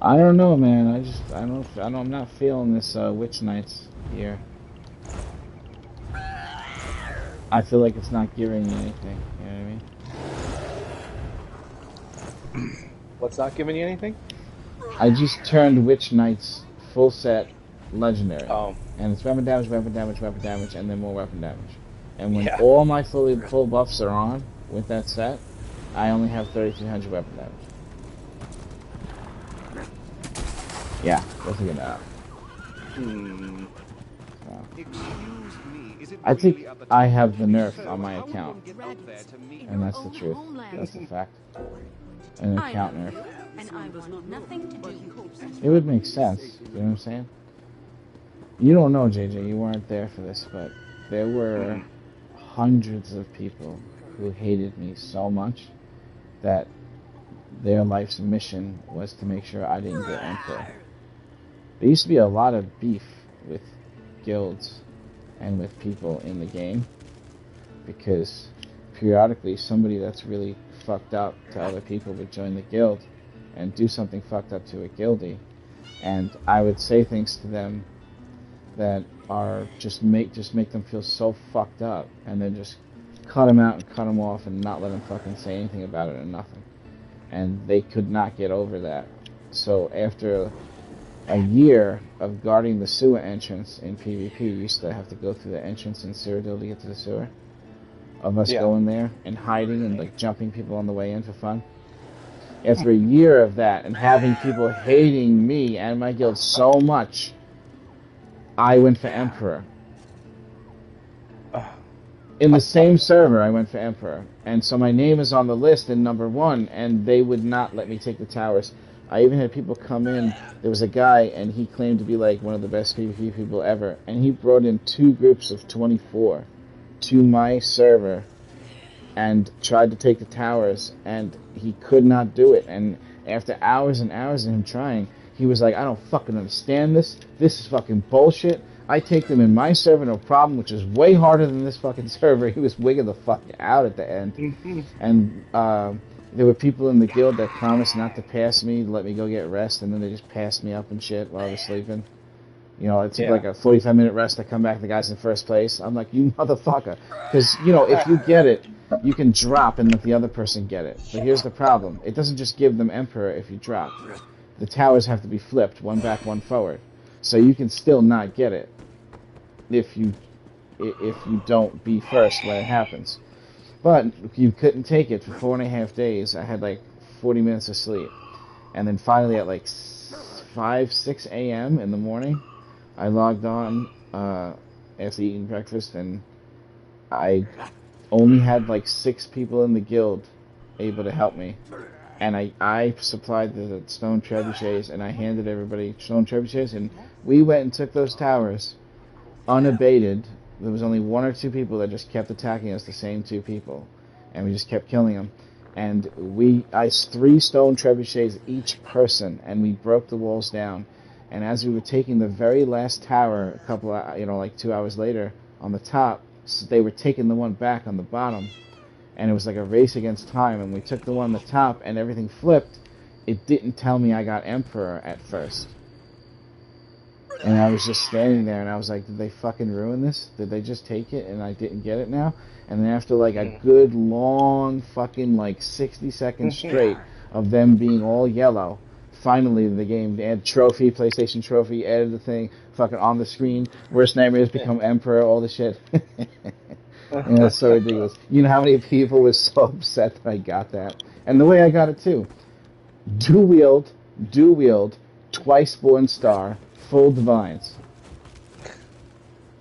I don't know, man. I'm not feeling this Witch Knights here. I feel like it's not giving me anything. You know what I mean? What's not giving you anything? I just turned Witch Knights full set legendary. Oh. And it's weapon damage, and then more weapon damage. And when all my full buffs are on with that set, I only have 3,300 weapon damage. Yeah, let's get that. I think I have the nerf on my account. And that's the truth. That's the fact. An account nerf. It would make sense. You know what I'm saying? You don't know, JJ. You weren't there for this, but there were hundreds of people who hated me so much that their life's mission was to make sure I didn't get Emperor. There used to be a lot of beef with guilds and with people in the game because periodically somebody that's really fucked up to other people would join the guild and do something fucked up to a guildie, and I would say things to them that are just make them feel so fucked up, and then just cut them out and cut them off and not let them fucking say anything about it or nothing. And they could not get over that. So after a year of guarding the sewer entrance in PvP, we used to have to go through the entrance in Cyrodiil to get to the sewer. Of us going there and hiding and like jumping people on the way in for fun. After a year of that and having people hating me and my guild so much, I went for Emperor. In the same server, I went for Emperor. And so my name is on the list in number 1, and they would not let me take the towers. I even had people come in. There was a guy, and he claimed to be like one of the best PvP people ever. And he brought in 2 groups of 24 to my server and tried to take the towers, and he could not do it. And after hours and hours of him trying, he was like, I don't fucking understand this. This is fucking bullshit. I take them in my server, no problem, which is way harder than this fucking server. He was wigging the fuck out at the end. And there were people in the guild that promised not to pass me, to let me go get rest, and then they just passed me up and shit while I was sleeping. You know, it took like a 45-minute rest to come back, the guy's in first place. I'm like, you motherfucker. Because, you know, if you get it, you can drop and let the other person get it. But here's the problem. It doesn't just give them Emperor if you drop. The towers have to be flipped, one back, one forward. So you can still not get it if you don't be first when it happens. But you couldn't take it for 4.5 days. I had like 40 minutes of sleep. And then finally at like 5, 6 a.m. in the morning, I logged on after eating breakfast, and I only had like 6 people in the guild able to help me. And I supplied the stone trebuchets, and I handed everybody stone trebuchets, and we went and took those towers unabated. There was only 1 or 2 people that just kept attacking us, the same 2 people, and we just kept killing them. And I 3 stone trebuchets each person, and we broke the walls down. And as we were taking the very last tower, a couple of, like 2 hours later, on the top, so they were taking the one back on the bottom. And it was like a race against time, and we took the one on the top, and everything flipped. It didn't tell me I got Emperor at first. And I was just standing there, and I was like, did they fucking ruin this? Did they just take it, and I didn't get it now? And then after like a good long fucking like 60 seconds straight of them being all yellow, finally the game added trophy, PlayStation trophy, added the thing, fucking on the screen, worst nightmares become Emperor, all the shit. It's so ridiculous. You know how many people were so upset that I got that? And the way I got it too. Dual wield, twice born star, full divines.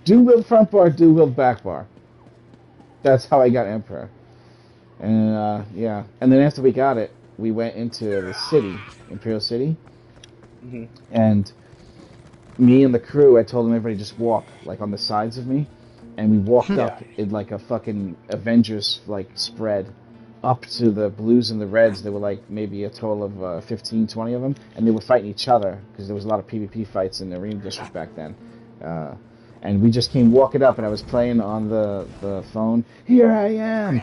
Dual wield front bar, dual wield back bar. That's how I got Emperor. And yeah. And then after we got it, we went into the city, Imperial City. Mm-hmm. And me and the crew, I told them everybody just walk like on the sides of me. And we walked up in like a fucking Avengers like spread up to the blues and the reds. There were like maybe a total of 15, 20 of them, and they were fighting each other because there was a lot of PvP fights in the Arena District back then. And we just came walking up, and I was playing on the phone. Here I am,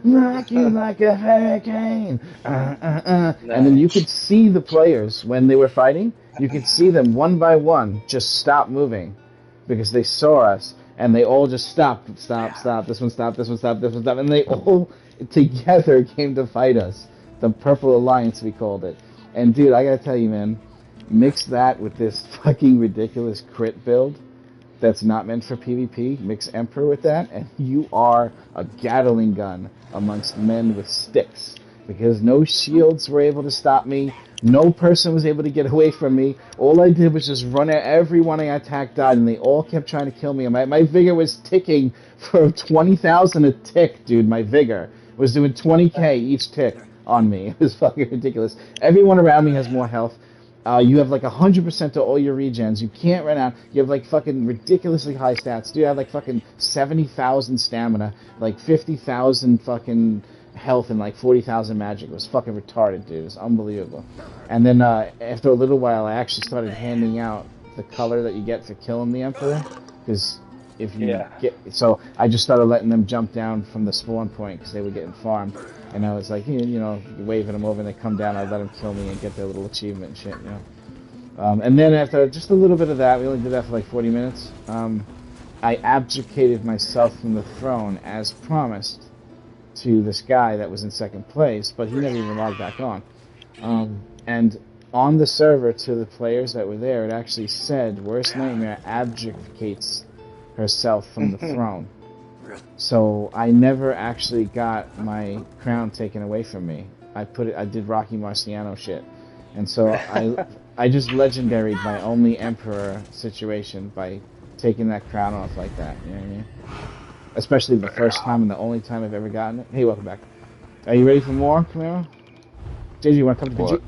rock you like a hurricane. Nice. And then you could see the players when they were fighting. You could see them one by one just stop moving because they saw us, and they all just stop. This one stopped, this one stopped, this one stopped, and they all together came to fight us. The Purple Alliance, we called it. And dude, I gotta tell you, man. Mix that with this fucking ridiculous crit build that's not meant for PvP. Mix Emperor with that, and you are a Gatling gun amongst men with sticks. Because no shields were able to stop me. No person was able to get away from me. All I did was just run at everyone I attacked died, and they all kept trying to kill me. And my vigor was ticking for 20,000 a tick, dude. My vigor was doing 20k each tick on me. It was fucking ridiculous. Everyone around me has more health. You have like 100% to all your regens. You can't run out. You have like fucking ridiculously high stats. Dude, I have like fucking 70,000 stamina, like 50,000 fucking health, and like 40,000 magic. It was fucking retarded, dude. It was unbelievable. And then after a little while, I actually started handing out the color that you get for killing the Emperor. Because if you so I just started letting them jump down from the spawn point because they were getting farmed. And I was like, you know, waving them over, and they come down. I let them kill me and get their little achievement and shit, you know. And then after just a little bit of that, we only did that for like 40 minutes. I abdicated myself from the throne as promised to this guy that was in second place, but he never even logged back on. And on the server to the players that were there, it actually said, "Worst Nightmare abdicates herself from the throne." So I never actually got my crown taken away from me. I did Rocky Marciano shit, and so I just legendaried my only Emperor situation by taking that crown off like that. You know what I mean? Especially the first time and the only time I've ever gotten it. Hey, welcome back. Are you ready for more, Camaro? JJ, you want to come to PG?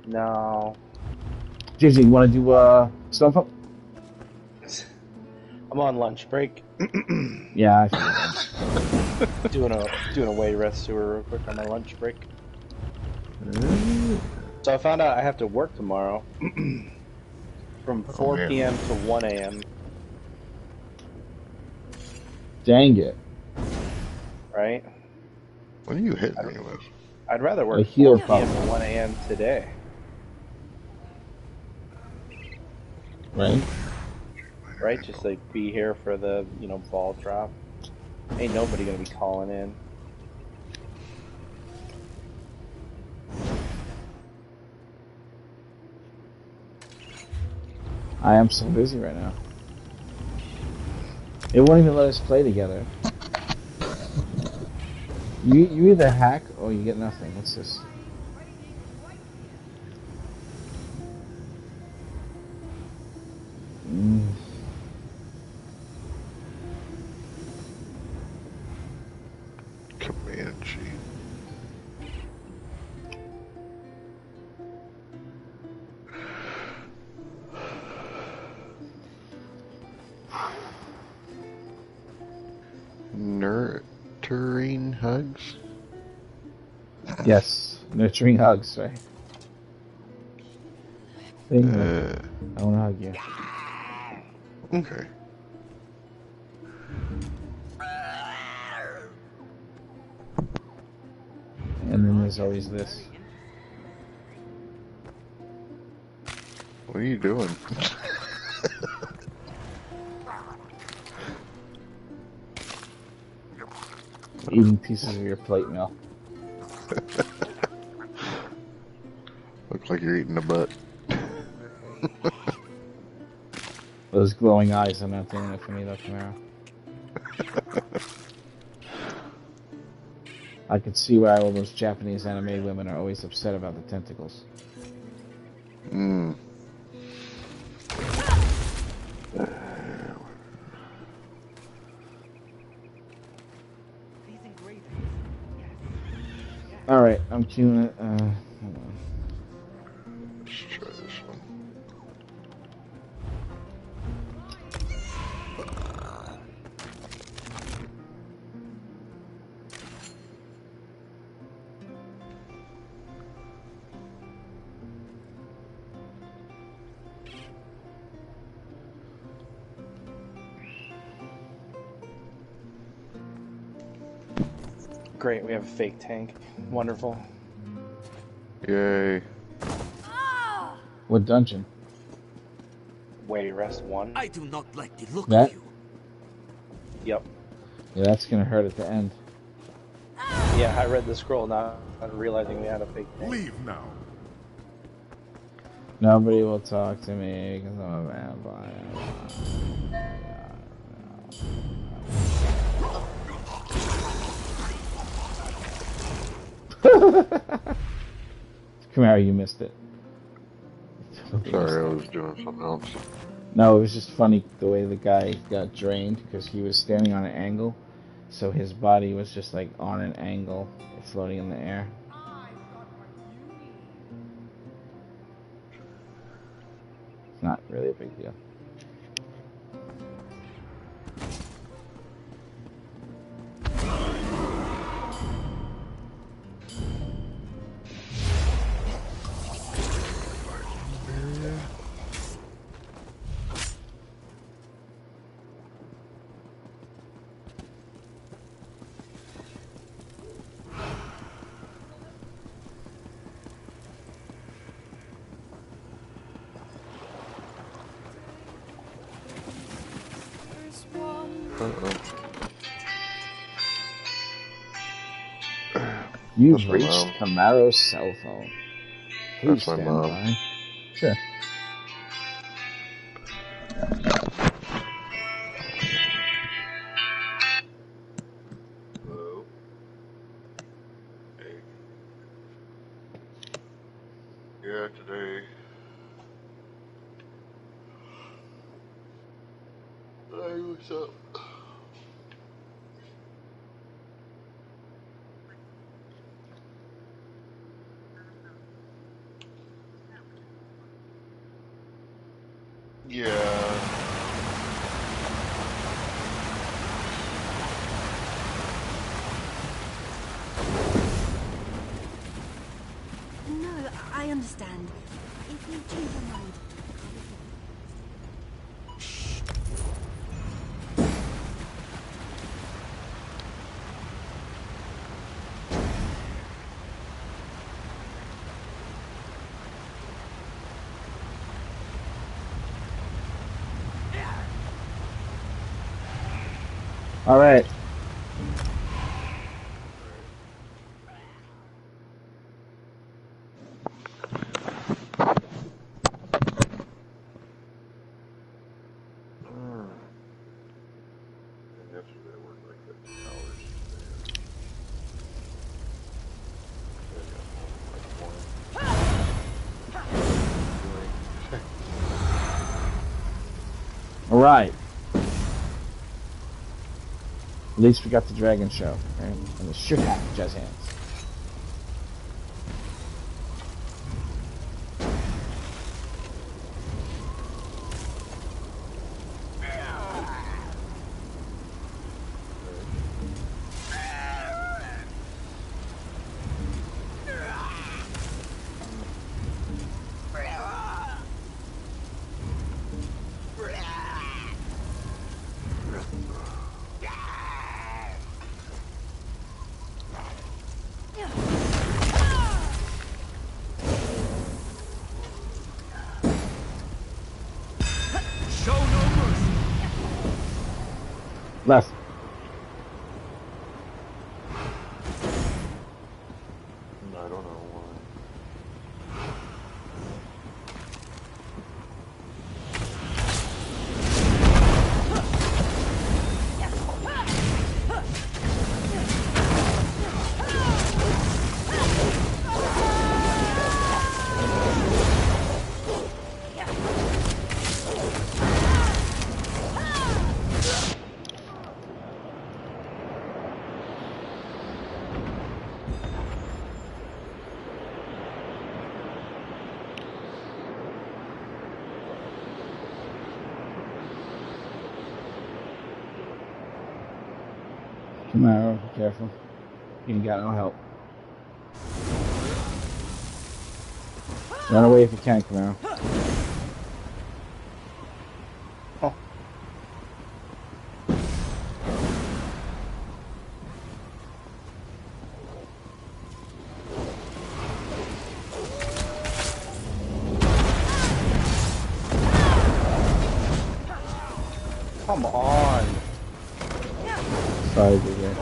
No. JJ, you want to do Stonefall? I'm on lunch break. Yeah, I feel doing a way rest sewer real quick on my lunch break. So I found out I have to work tomorrow from 4 p.m. to 1 a.m. Dang it. Right? What are you hitting me with? I'd rather work 4 p.m. to 1 a.m. today. Right? Right? Just like be here for the, you know, ball drop. Ain't nobody gonna be calling in. I am so busy right now. It won't even let us play together. You either hack or you get nothing. What's this? Comanche. Nurturing hugs? Yes, nurturing hugs, right? I want to hug you. Okay. And then there's always this. What are you doing? Eating pieces of your plate meal. Looks like you're eating a butt. Those glowing eyes are not doing it for me though, Camaro. I could see why all those Japanese anime women are always upset about the tentacles. Alright, I'm queuing it. Hold on. Let's try this one. Great, we have a fake tank. Wonderful. Yay. What dungeon? Wait, rest 1? I do not like the look That? of you. Yep. Yeah, that's gonna hurt at the end. Yeah, I read the scroll now, realizing we had a fake tank. Leave now. Nobody will talk to me because I'm a vampire. Camaro, you missed it. Sorry, I was doing something else. No, it was just funny the way the guy got drained because he was standing on an angle, so his body was just like on an angle, floating in the air. It's not really a big deal. You've That's my reached mom. Camaro's cell phone. Please That's my stand mom. by. Sure. Hello. Hey. Yeah, today. Hey, what's up? Yeah. No, I understand. If you change your mind. All right. Yesterday I worked like 15 hours. All right. At least we got the dragon show, right? And it should have jazz hands. Show no mercy. Left. I don't know why. Camaro, be careful. You ain't got no help. Run away if you can, Camaro. Oh. Come on. Sorry, DJ.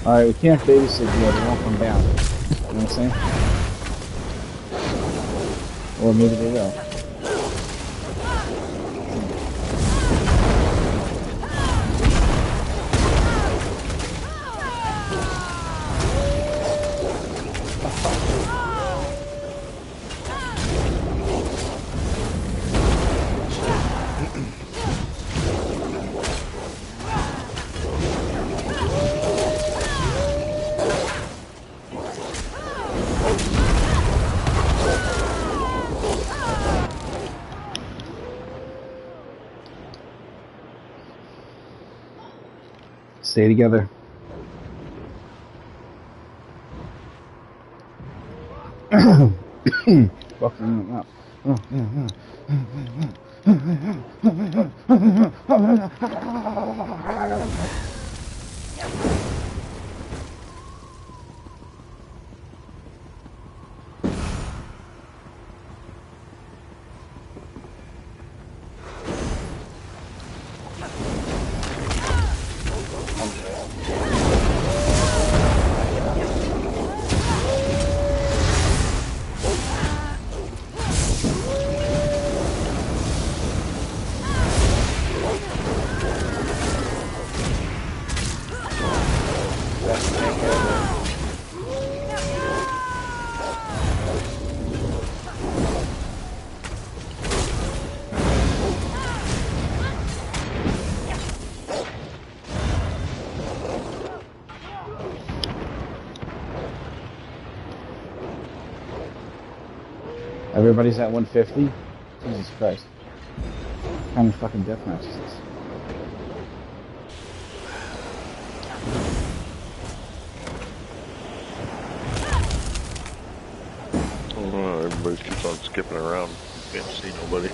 Alright, we can't babysit yet, it won't come down. You know what I'm saying? Or maybe they will. Stay together. Fucking up. Everybody's at 150? Jesus Christ. What kind of fucking deathmatch is this? Everybody keeps on skipping around. Can't see nobody.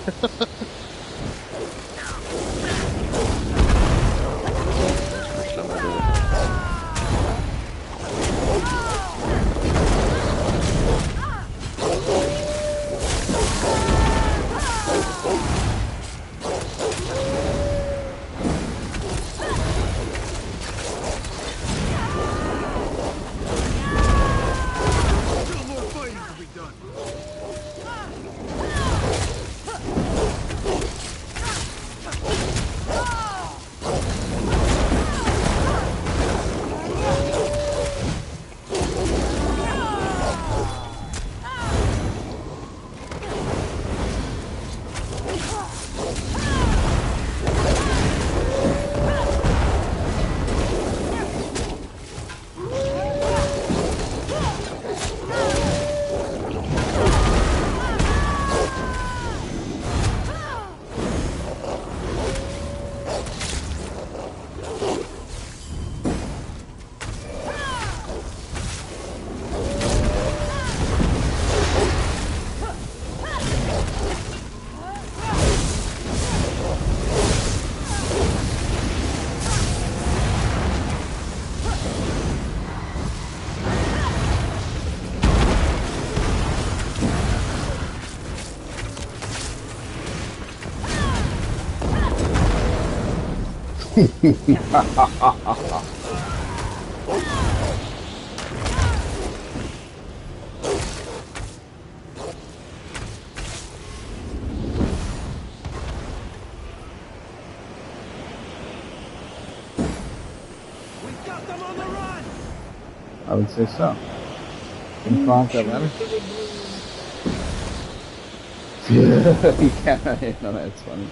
I would say so. Can you climb that ladder? You can't. No, that's funny.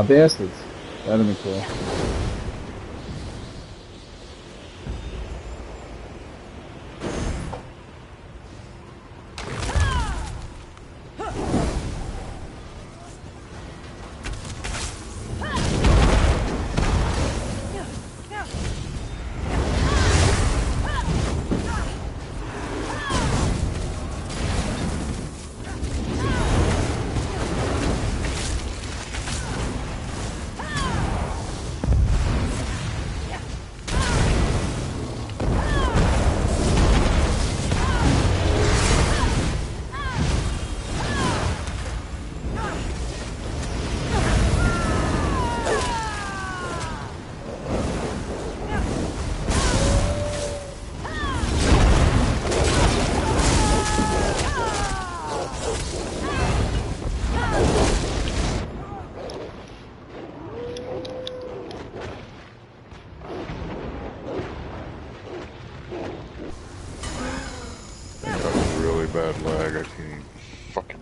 Bastards. That'd be cool.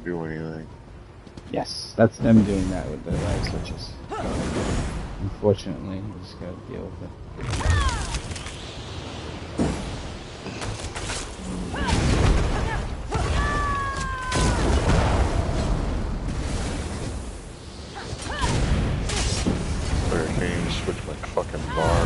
do anything. Yes, that's them doing that with the light switches. Unfortunately, we just gotta deal with it. Sorry, I can't even switch my fucking bar.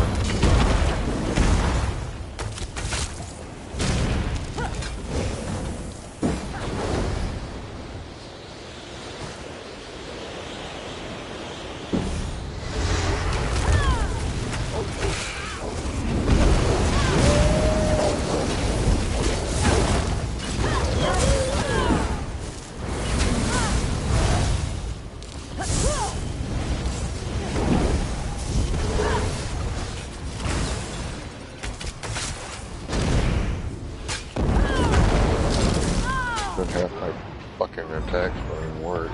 Half my fucking attacks don't even work.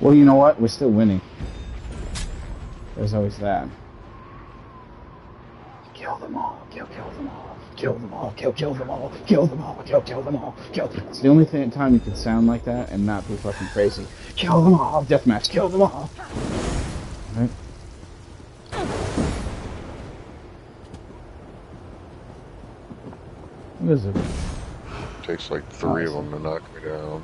Well, you know what? We're still winning. There's always that. Kill them all. Kill them all. Kill them all. Kill them all. Kill them all. Kill them all. Kill. It's the only time you can sound like that and not be fucking crazy. Kill them all. Deathmatch. Kill them all. Right? What is it? Takes like 3 of them to knock me down.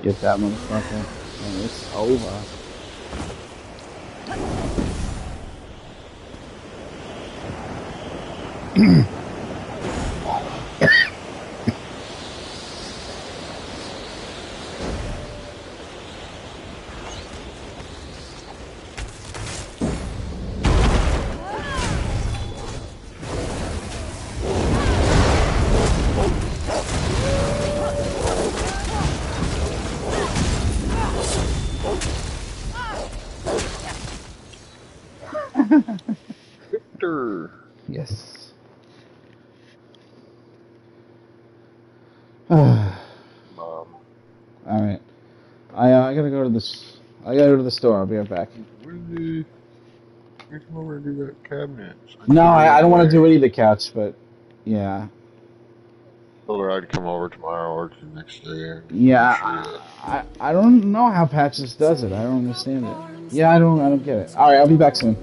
Get that motherfucker. And it's over. Victor. Yes. Mom. Alright. I gotta go to this. I gotta go to the store. I'll be right back. Really? We come over and do that cabinet. No, I don't want to do any of the couch, but yeah. Told her I'd come over tomorrow or the next day. Yeah, I don't know how Patches does it. I don't understand it. Yeah, I don't get it. All right, I'll be back soon.